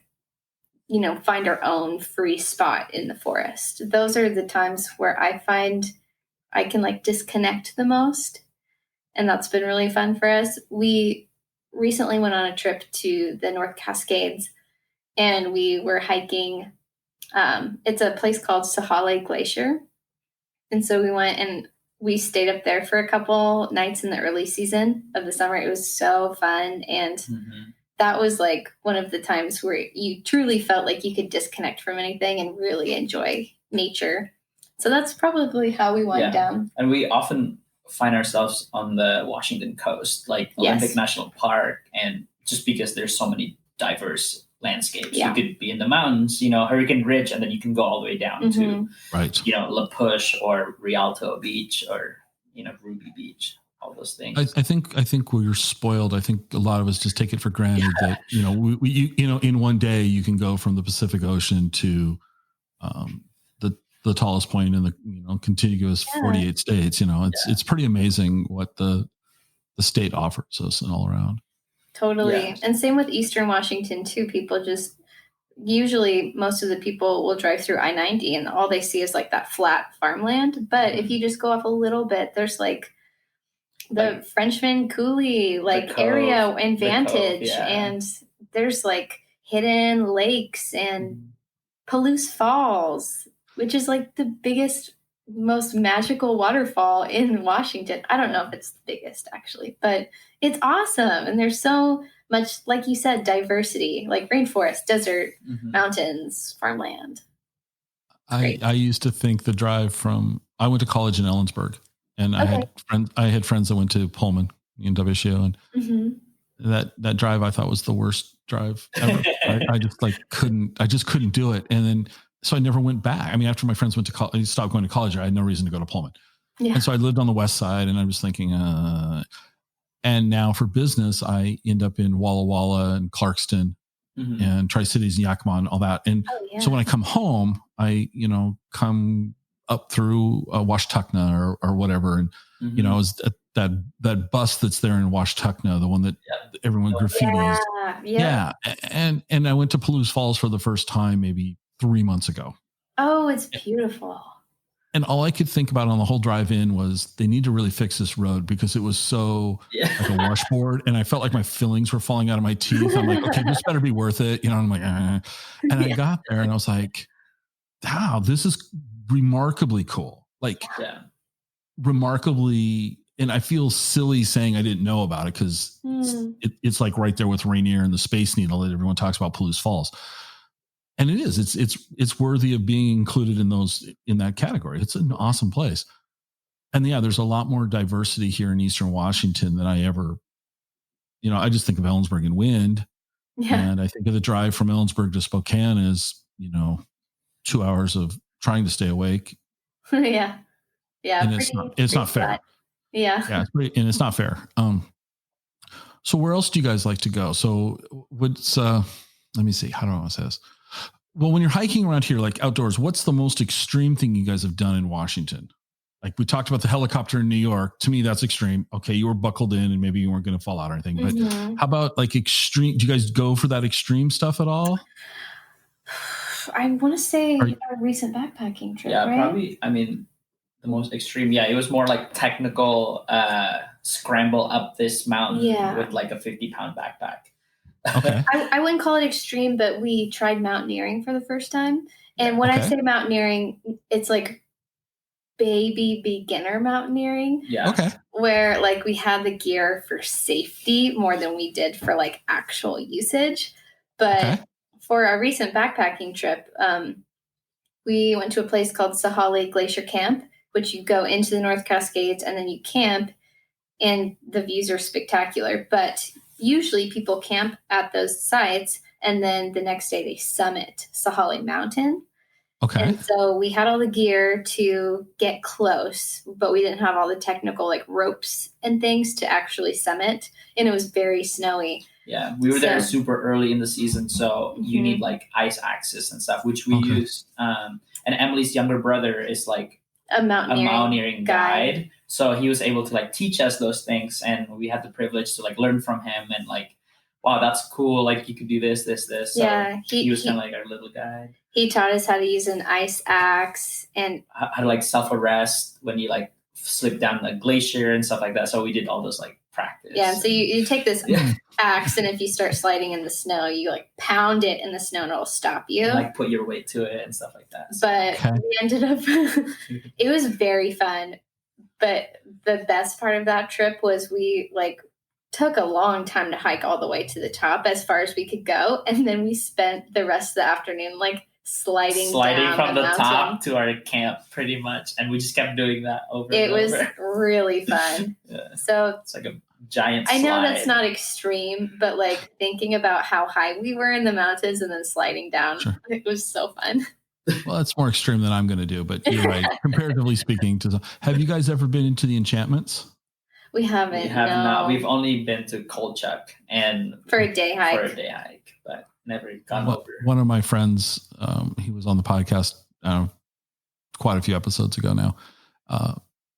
[SPEAKER 3] you know, find our own free spot in the forest. Those are the times where I find I can like disconnect the most. And that's been really fun for us. We recently went on a trip to the North Cascades and we were hiking. It's a place called Sahale Glacier. And so we went and we stayed up there for a couple nights in the early season of the summer. It was so fun. And that was like one of the times where you truly felt like you could disconnect from anything and really enjoy nature. So that's probably how we wind down.
[SPEAKER 4] And we often find ourselves on the Washington coast, like Olympic National Park. And just because there's so many diverse landscapes, you could be in the mountains, you know, Hurricane Ridge, and then you can go all the way down to, you know, La Push or Rialto Beach or, you know, Ruby Beach, all those things.
[SPEAKER 2] I think we're spoiled. I think a lot of us just take it for granted that, you know, we in one day you can go from the Pacific Ocean to the tallest point in the, you know, contiguous 48 states. You know, it's pretty amazing what the state offers us and all around.
[SPEAKER 3] Totally. Yeah. And same with Eastern Washington too. People just, usually most of the people will drive through I-90 and all they see is like that flat farmland. But if you just go up a little bit, there's like the Frenchman Coulee area and Vantage. And there's like hidden lakes and Palouse Falls, which is like the biggest, most magical waterfall in Washington. I don't know if it's the biggest actually, but it's awesome. And there's so much, like you said, diversity, like rainforest, desert, mountains, farmland.
[SPEAKER 2] I used to think the drive I went to college in Ellensburg and I had friends that went to Pullman in WSU and that drive I thought was the worst drive ever. I just couldn't do it. And then, so I never went back. I mean, after my friends went to college, I stopped going to college. I had no reason to go to Pullman. Yeah. And so I lived on the west side and I was thinking, And now for business, I end up in Walla Walla and Clarkston and Tri-Cities and Yakima and all that. And so when I come home, I, come up through Washtenaw or whatever. And, is that bus that's there in Washtenaw, the one that everyone graffitis. Yeah. And I went to Palouse Falls for the first time, maybe 3 months ago.
[SPEAKER 3] Oh, it's beautiful.
[SPEAKER 2] And all I could think about on the whole drive in was they need to really fix this road because it was so like a washboard. And I felt like my fillings were falling out of my teeth. I'm like, okay, this better be worth it. And I'm like, And I got there and I was like, wow, this is remarkably cool. Like remarkably. And I feel silly saying I didn't know about it because it's like right there with Rainier and the Space Needle that everyone talks about Palouse Falls. And it is. It's worthy of being included in that category. It's an awesome place. And there's a lot more diversity here in Eastern Washington than I ever, I just think of Ellensburg and wind. Yeah. And I think of the drive from Ellensburg to Spokane as, 2 hours of trying to stay awake.
[SPEAKER 3] Yeah.
[SPEAKER 2] And it's not fair.
[SPEAKER 3] Yeah.
[SPEAKER 2] Yeah. And it's not fair. So where else do you guys like to go? So what's, let me see. How do I want to say this? Well, when you're hiking around here, like outdoors, what's the most extreme thing you guys have done in Washington? Like we talked about the helicopter in New York. To me, that's extreme. Okay, you were buckled in and maybe you weren't going to fall out or anything. But how about like extreme? Do you guys go for that extreme stuff at all?
[SPEAKER 3] I want to say a recent backpacking trip.
[SPEAKER 4] Yeah,
[SPEAKER 3] right?
[SPEAKER 4] probably. I mean, the most extreme. Yeah, it was more like technical scramble up this mountain with like a 50-pound backpack.
[SPEAKER 2] Okay.
[SPEAKER 3] I wouldn't call it extreme, but we tried mountaineering for the first time. And when I say mountaineering, it's like baby beginner mountaineering.
[SPEAKER 4] Yeah.
[SPEAKER 2] Okay.
[SPEAKER 3] Where like we had the gear for safety more than we did for like actual usage. But for our recent backpacking trip, we went to a place called Sahali Glacier Camp, which you go into the North Cascades and then you camp and the views are spectacular. But usually people camp at those sites and then the next day they summit Sahali Mountain.
[SPEAKER 2] Okay.
[SPEAKER 3] And so we had all the gear to get close, but we didn't have all the technical like ropes and things to actually summit. And it was very snowy.
[SPEAKER 4] Yeah, we were there super early in the season, so you need like ice axes and stuff, which we used. And Emily's younger brother is like a mountaineering guide. So he was able to like teach us those things, and we had the privilege to like learn from him and like, wow, that's cool. Like you could do this. So
[SPEAKER 3] yeah,
[SPEAKER 4] he was kind of like our little guide.
[SPEAKER 3] He taught us how to use an ice axe and
[SPEAKER 4] how to like self-arrest when you like slip down the glacier and stuff like that. So we did all those like practice.
[SPEAKER 3] Yeah, so you take this axe, and if you start sliding in the snow, you like pound it in the snow and it'll stop you.
[SPEAKER 4] And, like put your weight to it and stuff like that.
[SPEAKER 3] But we ended up, it was very fun. But the best part of that trip was we like took a long time to hike all the way to the top as far as we could go. And then we spent the rest of the afternoon like sliding down
[SPEAKER 4] from the
[SPEAKER 3] mountain.
[SPEAKER 4] top to our camp pretty much. And we just kept doing that over and over.
[SPEAKER 3] It was really fun. So
[SPEAKER 4] it's like a giant slide.
[SPEAKER 3] I know that's not extreme, but like thinking about how high we were in the mountains and then sliding down, it was so fun.
[SPEAKER 2] Well, that's more extreme than I'm going to do, but you're right. Comparatively speaking, have you guys ever been into the enchantments?
[SPEAKER 3] We haven't.
[SPEAKER 4] We have not. We've only been to Kolchak and
[SPEAKER 3] for a day hike,
[SPEAKER 4] but never gone over.
[SPEAKER 2] One of my friends, he was on the podcast quite a few episodes ago now.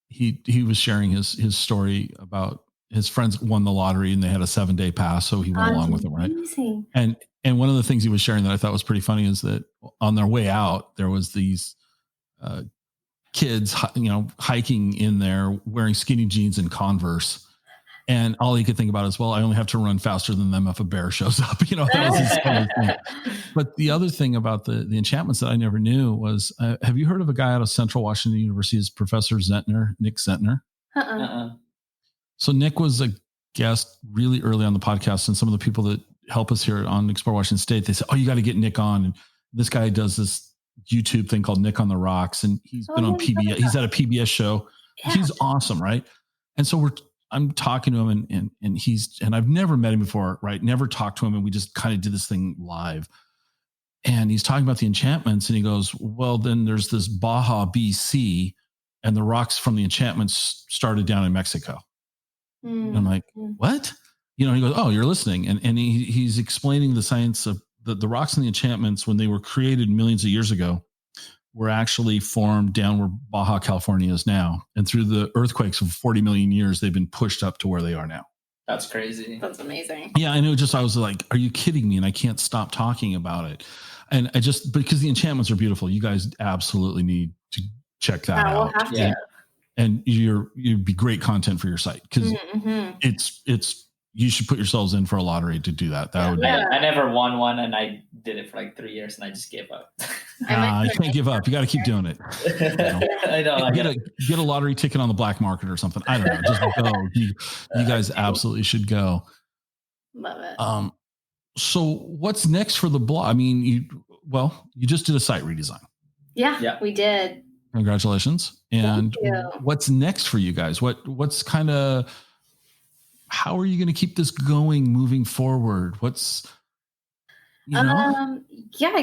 [SPEAKER 2] He was sharing his story about his friends won the lottery and they had a 7-day pass, so he went along with them, right? And one of the things he was sharing that I thought was pretty funny is that on their way out, there was these kids, hiking in there wearing skinny jeans and Converse. And all he could think about is, well, I only have to run faster than them if a bear shows up. That was his kind of thing. But the other thing about the enchantments that I never knew was, have you heard of a guy out of Central Washington University, is Professor Zentner, Nick Zentner? So Nick was a guest really early on the podcast, and some of the people that help us here on Explore Washington State, they said, oh, you got to get Nick on. And this guy does this YouTube thing called Nick on the Rocks. And he's been on PBS. He's at a PBS show. Yeah. He's awesome. Right. And so I'm talking to him and I've never met him before, right? Never talked to him. And we just kind of did this thing live. And he's talking about the enchantments and he goes, well, then there's this Baja, BC, and the rocks from the enchantments started down in Mexico. And I'm like, what? He goes, oh, you're listening. And he's explaining the science of the rocks and the enchantments when they were created millions of years ago were actually formed down where Baja California is now. And through the earthquakes of 40 million years, they've been pushed up to where they are now.
[SPEAKER 4] That's crazy.
[SPEAKER 3] That's amazing.
[SPEAKER 2] Yeah, I know. I was like, are you kidding me? And I can't stop talking about it. And because the enchantments are beautiful, you guys absolutely need to check that out.
[SPEAKER 3] We'll have to.
[SPEAKER 2] And you'd be great content for your site because it's you should put yourselves in for a lottery to do that. That would be.
[SPEAKER 4] I never won one, and I did it for like 3 years, and I just gave up.
[SPEAKER 2] You can't give up. You got to keep doing it.
[SPEAKER 4] I know.
[SPEAKER 2] Get a lottery ticket on the black market or something. I don't know. Just go. You guys absolutely should go.
[SPEAKER 3] Love it.
[SPEAKER 2] So what's next for the blog? I mean, you just did a site redesign.
[SPEAKER 3] Yeah, we did.
[SPEAKER 2] Congratulations. And what's next for you guys? What's kind of, how are you going to keep this going moving forward?
[SPEAKER 3] I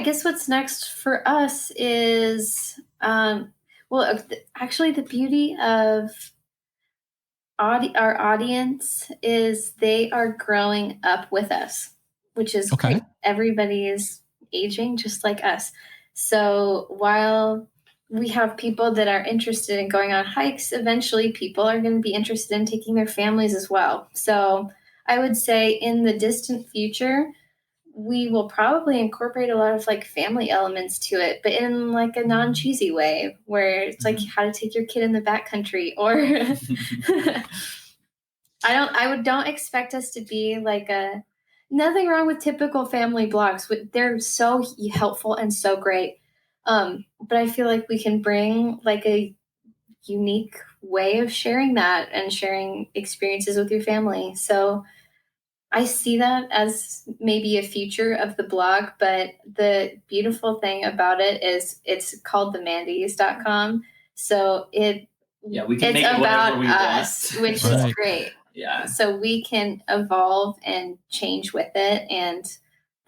[SPEAKER 3] guess what's next for us is, actually the beauty of our audience is they are growing up with us, which is great. Everybody is aging just like us. So while we have people that are interested in going on hikes, eventually people are going to be interested in taking their families as well. So I would say in the distant future, we will probably incorporate a lot of like family elements to it, but in like a non-cheesy way where it's like how to take your kid in the backcountry or I don't expect us to be like nothing wrong with typical family blogs. They're so helpful and so great. But I feel like we can bring like a unique way of sharing that and sharing experiences with your family. So I see that as maybe a future of the blog, but the beautiful thing about it is it's called themandagies.com. So
[SPEAKER 4] we can
[SPEAKER 3] it's
[SPEAKER 4] make it
[SPEAKER 3] about
[SPEAKER 4] we
[SPEAKER 3] us,
[SPEAKER 4] want.
[SPEAKER 3] which is great.
[SPEAKER 4] Yeah.
[SPEAKER 3] So we can evolve and change with it, and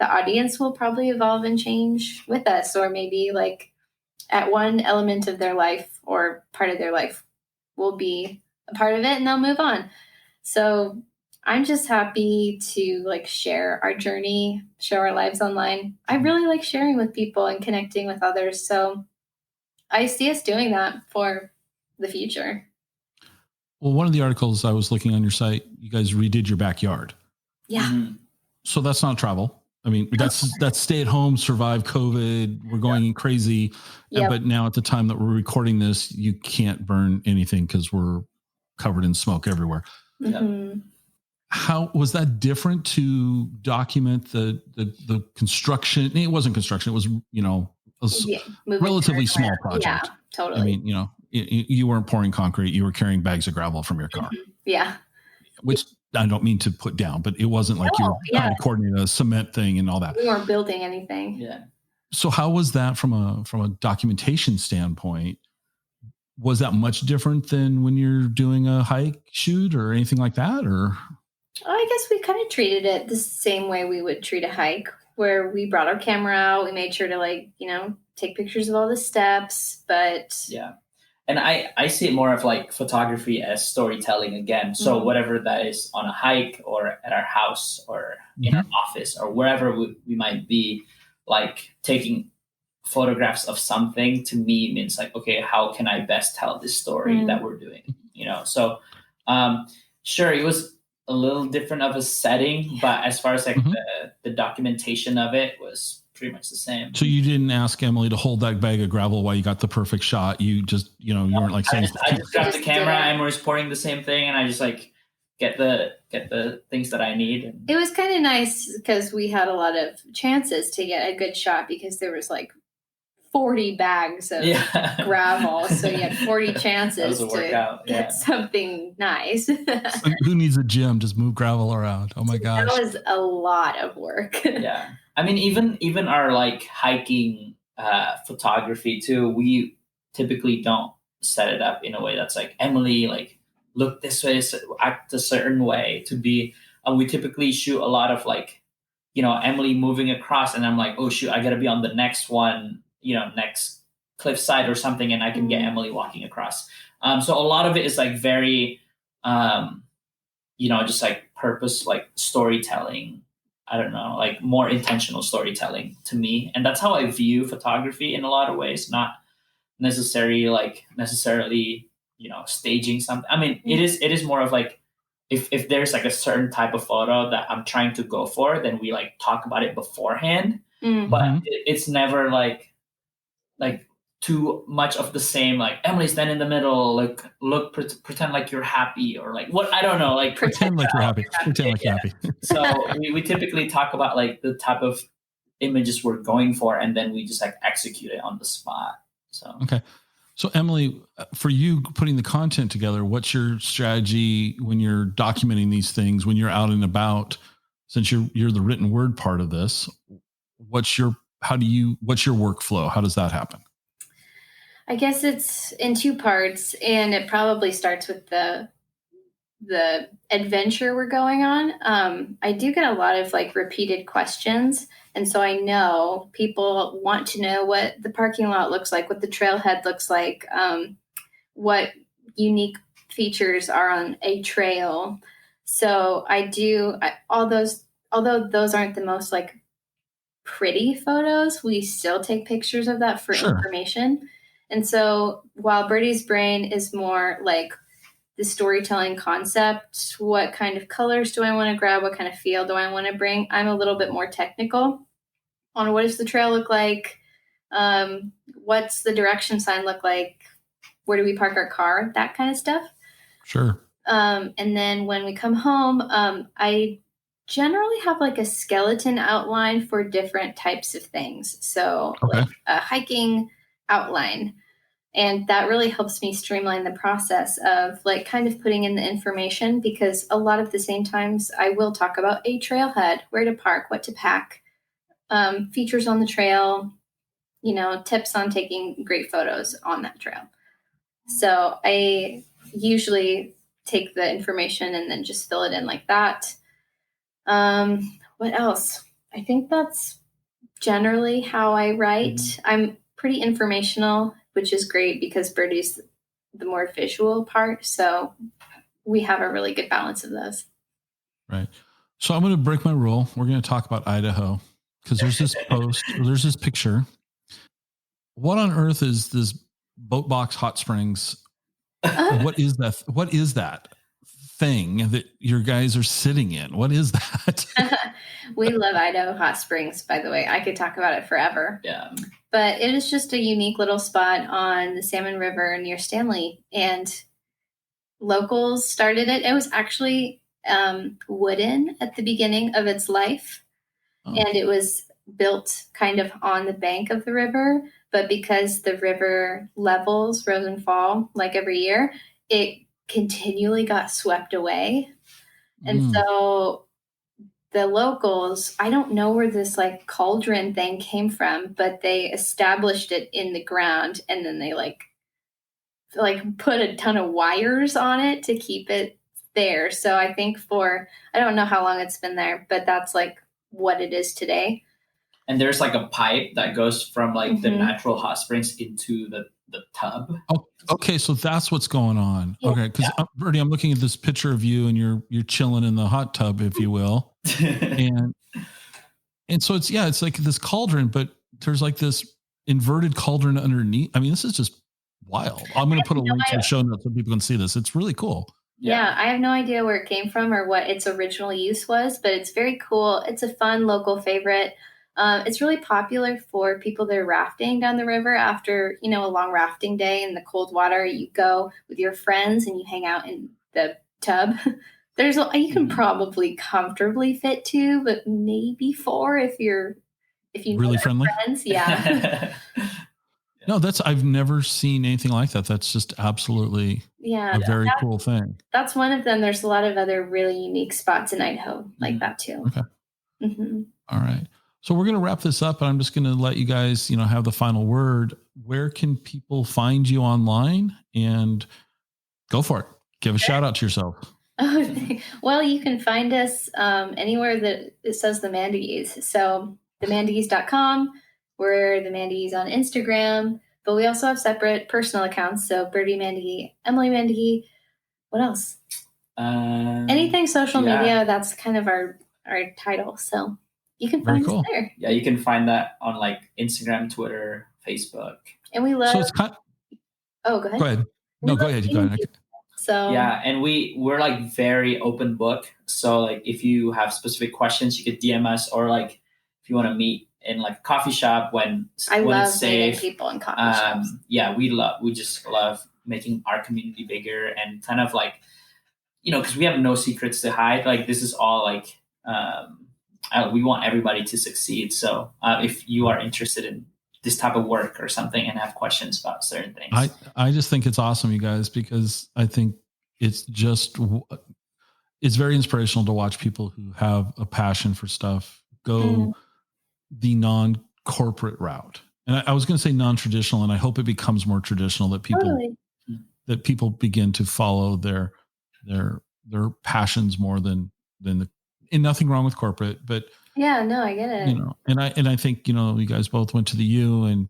[SPEAKER 3] the audience will probably evolve and change with us, or maybe like at one element of their life or part of their life will be a part of it and they'll move on. So I'm just happy to like share our journey, show our lives online. I really like sharing with people and connecting with others. So I see us doing that for the future.
[SPEAKER 2] Well, one of the articles I was looking on your site, you guys redid your backyard.
[SPEAKER 3] Yeah.
[SPEAKER 4] Mm-hmm.
[SPEAKER 2] So that's not travel. I mean, that's stay at home, survive COVID. We're going crazy.
[SPEAKER 3] Yep.
[SPEAKER 2] But now at the time that we're recording this, you can't burn anything because we're covered in smoke everywhere.
[SPEAKER 3] Mm-hmm.
[SPEAKER 2] How was that different to document the construction? It wasn't construction. It was, a relatively small project.
[SPEAKER 3] Yeah, totally.
[SPEAKER 2] I mean, you weren't pouring concrete. You were carrying bags of gravel from your car.
[SPEAKER 3] Mm-hmm. Yeah.
[SPEAKER 2] Which I don't mean to put down, but it wasn't like you were trying to coordinate a cement thing and all that.
[SPEAKER 3] We weren't building anything.
[SPEAKER 4] Yeah.
[SPEAKER 2] So how was that from a documentation standpoint? Was that much different than when you're doing a hike shoot or anything like that? Or
[SPEAKER 3] I guess we kind of treated it the same way we would treat a hike, where we brought our camera out. We made sure to take pictures of all the steps, but
[SPEAKER 4] yeah. And I see it more of like photography as storytelling again. So whatever that is on a hike or at our house or in our office or wherever we might be, like taking photographs of something to me means like, okay, how can I best tell this story that we're doing? So sure, it was a little different of a setting, but as far as like the documentation of it was pretty much the same.
[SPEAKER 2] So you didn't ask Emily to hold that bag of gravel while you got the perfect shot. You just, you weren't like saying.
[SPEAKER 4] I just grabbed the camera and we're pouring the same thing, and I just like get the things that I need.
[SPEAKER 3] It was kind of nice because we had a lot of chances to get a good shot because there was like 40 bags of gravel, so you had 40 chances to get something nice.
[SPEAKER 2] So who needs a gym? Just move gravel around. Oh my gosh,
[SPEAKER 3] that was a lot of work.
[SPEAKER 4] Yeah. I mean, even our like hiking photography too, we typically don't set it up in a way that's like, Emily, like look this way, act a certain way to be. We typically shoot a lot of like, Emily moving across, and I'm like, oh shoot, I got to be on the next one, next cliffside or something, and I can get Emily walking across. So a lot of it is like very just like purpose, like storytelling. I don't know, like more intentional storytelling to me. And that's how I view photography in a lot of ways, not necessarily, staging something. I mean, it is more of like, if there's like a certain type of photo that I'm trying to go for, then we like talk about it beforehand. But it's never like too much of the same, like Emily, stand in the middle, like pretend like you're happy, or like what, I don't know, like
[SPEAKER 2] Pretend like you're happy. Pretend like you're happy.
[SPEAKER 4] So we typically talk about like the type of images we're going for, and then we just like execute it on the spot. So
[SPEAKER 2] okay. So Emily, for you putting the content together, what's your strategy when you're documenting these things, when you're out and about, since you're the written word part of this? What's your workflow? How does that happen?
[SPEAKER 3] I guess it's in two parts, and it probably starts with the adventure we're going on. I do get a lot of like repeated questions. And so I know people want to know what the parking lot looks like, what the trailhead looks like, what unique features are on a trail. So although those aren't the most like pretty photos, we still take pictures of that for information. And so while Birdie's brain is more like the storytelling concept, what kind of colors do I want to grab, what kind of feel do I want to bring, I'm a little bit more technical on what does the trail look like, what's the direction sign look like, where do we park our car, that kind of stuff.
[SPEAKER 2] Sure.
[SPEAKER 3] And then when we come home, I generally have like a skeleton outline for different types of things. So like a hiking outline. And that really helps me streamline the process of like kind of putting in the information, because a lot of the same times I will talk about a trailhead, where to park, what to pack, features on the trail, tips on taking great photos on that trail. So I usually take the information and then just fill it in like that. What else? I think that's generally how I write. I'm pretty informational, which is great because Birdie's the more visual part. So we have a really good balance of those.
[SPEAKER 2] Right. So I'm going to break my rule. We're going to talk about Idaho because there's this there's this picture. What on earth is this Boat Box Hot Springs? What is that? What is that thing that your guys are sitting in? What is that?
[SPEAKER 3] We love Idaho Hot Springs, by the way. I could talk about it forever.
[SPEAKER 4] Yeah.
[SPEAKER 3] But it is just a unique little spot on the Salmon River near Stanley. And locals started it. It was actually wooden at the beginning of its life. Oh. And it was built kind of on the bank of the river. But because the river levels rose and fall like every year, it continually got swept away. And so the locals, I don't know where this like cauldron thing came from, but they established it in the ground, and then they like put a ton of wires on it to keep it there. So I think I don't know how long it's been there, but that's like what it is today.
[SPEAKER 4] And there's like a pipe that goes from like the natural hot springs into the tub.
[SPEAKER 2] Oh, okay. So that's what's going on. Yeah. Okay. Because Birdie, I'm looking at this picture of you and you're chilling in the hot tub, if you will. and so it's like this cauldron, but there's like this inverted cauldron underneath. I mean, this is just wild. I'm going to put a link to the show notes so people can see this. It's really cool.
[SPEAKER 3] Yeah, I have no idea where it came from or what its original use was, but it's very cool. It's a fun local favorite. It's really popular for people that are rafting down the river after, a long rafting day in the cold water. You go with your friends and you hang out in the tub. You can probably comfortably fit 2, but maybe 4 if you
[SPEAKER 2] really friendly
[SPEAKER 3] friends. Yeah.
[SPEAKER 2] No, I've never seen anything like that. That's just absolutely a very cool thing.
[SPEAKER 3] That's one of them. There's a lot of other really unique spots in Idaho like that too.
[SPEAKER 2] Okay. All right. So we're going to wrap this up, and I'm just going to let you guys, have the final word. Where can people find you online? And go for it. Give a shout out to yourself.
[SPEAKER 3] Well, you can find us anywhere that it says the Mandagies. So themandagies.com. We're the Mandagies on Instagram, but we also have separate personal accounts. So Birdie Mandagee, Emily Mandagee. What else? Anything social media, that's kind of our title. So you can find us there.
[SPEAKER 4] Yeah, you can find that on like Instagram, Twitter, Facebook.
[SPEAKER 3] And we love.
[SPEAKER 2] So it's kind.
[SPEAKER 3] Oh, go ahead.
[SPEAKER 2] Go ahead. No, go ahead. Go ahead.
[SPEAKER 3] So
[SPEAKER 4] yeah, and we're like very open book. So like if you have specific questions, you could DM us, or like if you want to meet in like a coffee shop when
[SPEAKER 3] love
[SPEAKER 4] it's safe.
[SPEAKER 3] meeting people in coffee shops.
[SPEAKER 4] Yeah, we just love making our community bigger and kind of like, because we have no secrets to hide. Like this is all like we want everybody to succeed. So if you are interested in this type of work or something and have questions about certain things,
[SPEAKER 2] I just think it's awesome, you guys, because I think it's very inspirational to watch people who have a passion for stuff go the non-corporate route. And I was going to say non-traditional, and I hope it becomes more traditional, that people begin to follow their passions more than and nothing wrong with corporate, but
[SPEAKER 3] yeah, no, I get it.
[SPEAKER 2] And I think, you guys both went to the U, and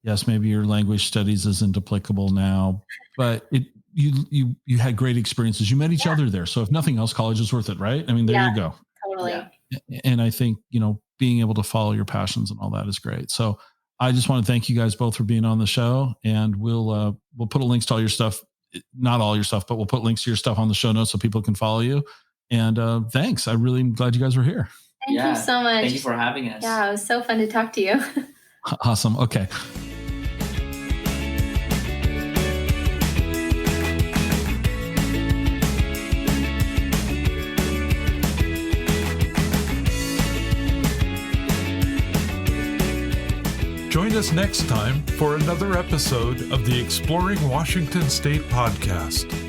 [SPEAKER 2] yes, maybe your language studies isn't applicable now, but you had great experiences. You met each other there. So if nothing else, college is worth it, right? I mean, there you go.
[SPEAKER 3] Totally.
[SPEAKER 2] Yeah. And I think, being able to follow your passions and all that is great. So I just want to thank you guys both for being on the show, and we'll put links to all your stuff, not all your stuff, but we'll put links to your stuff on the show notes so people can follow you. And thanks. I really am glad you guys were here.
[SPEAKER 3] Thank you so much.
[SPEAKER 4] Thank you for having us.
[SPEAKER 3] Yeah, it was so fun to talk to you.
[SPEAKER 2] Awesome. Okay.
[SPEAKER 1] Join us next time for another episode of the Exploring Washington State podcast.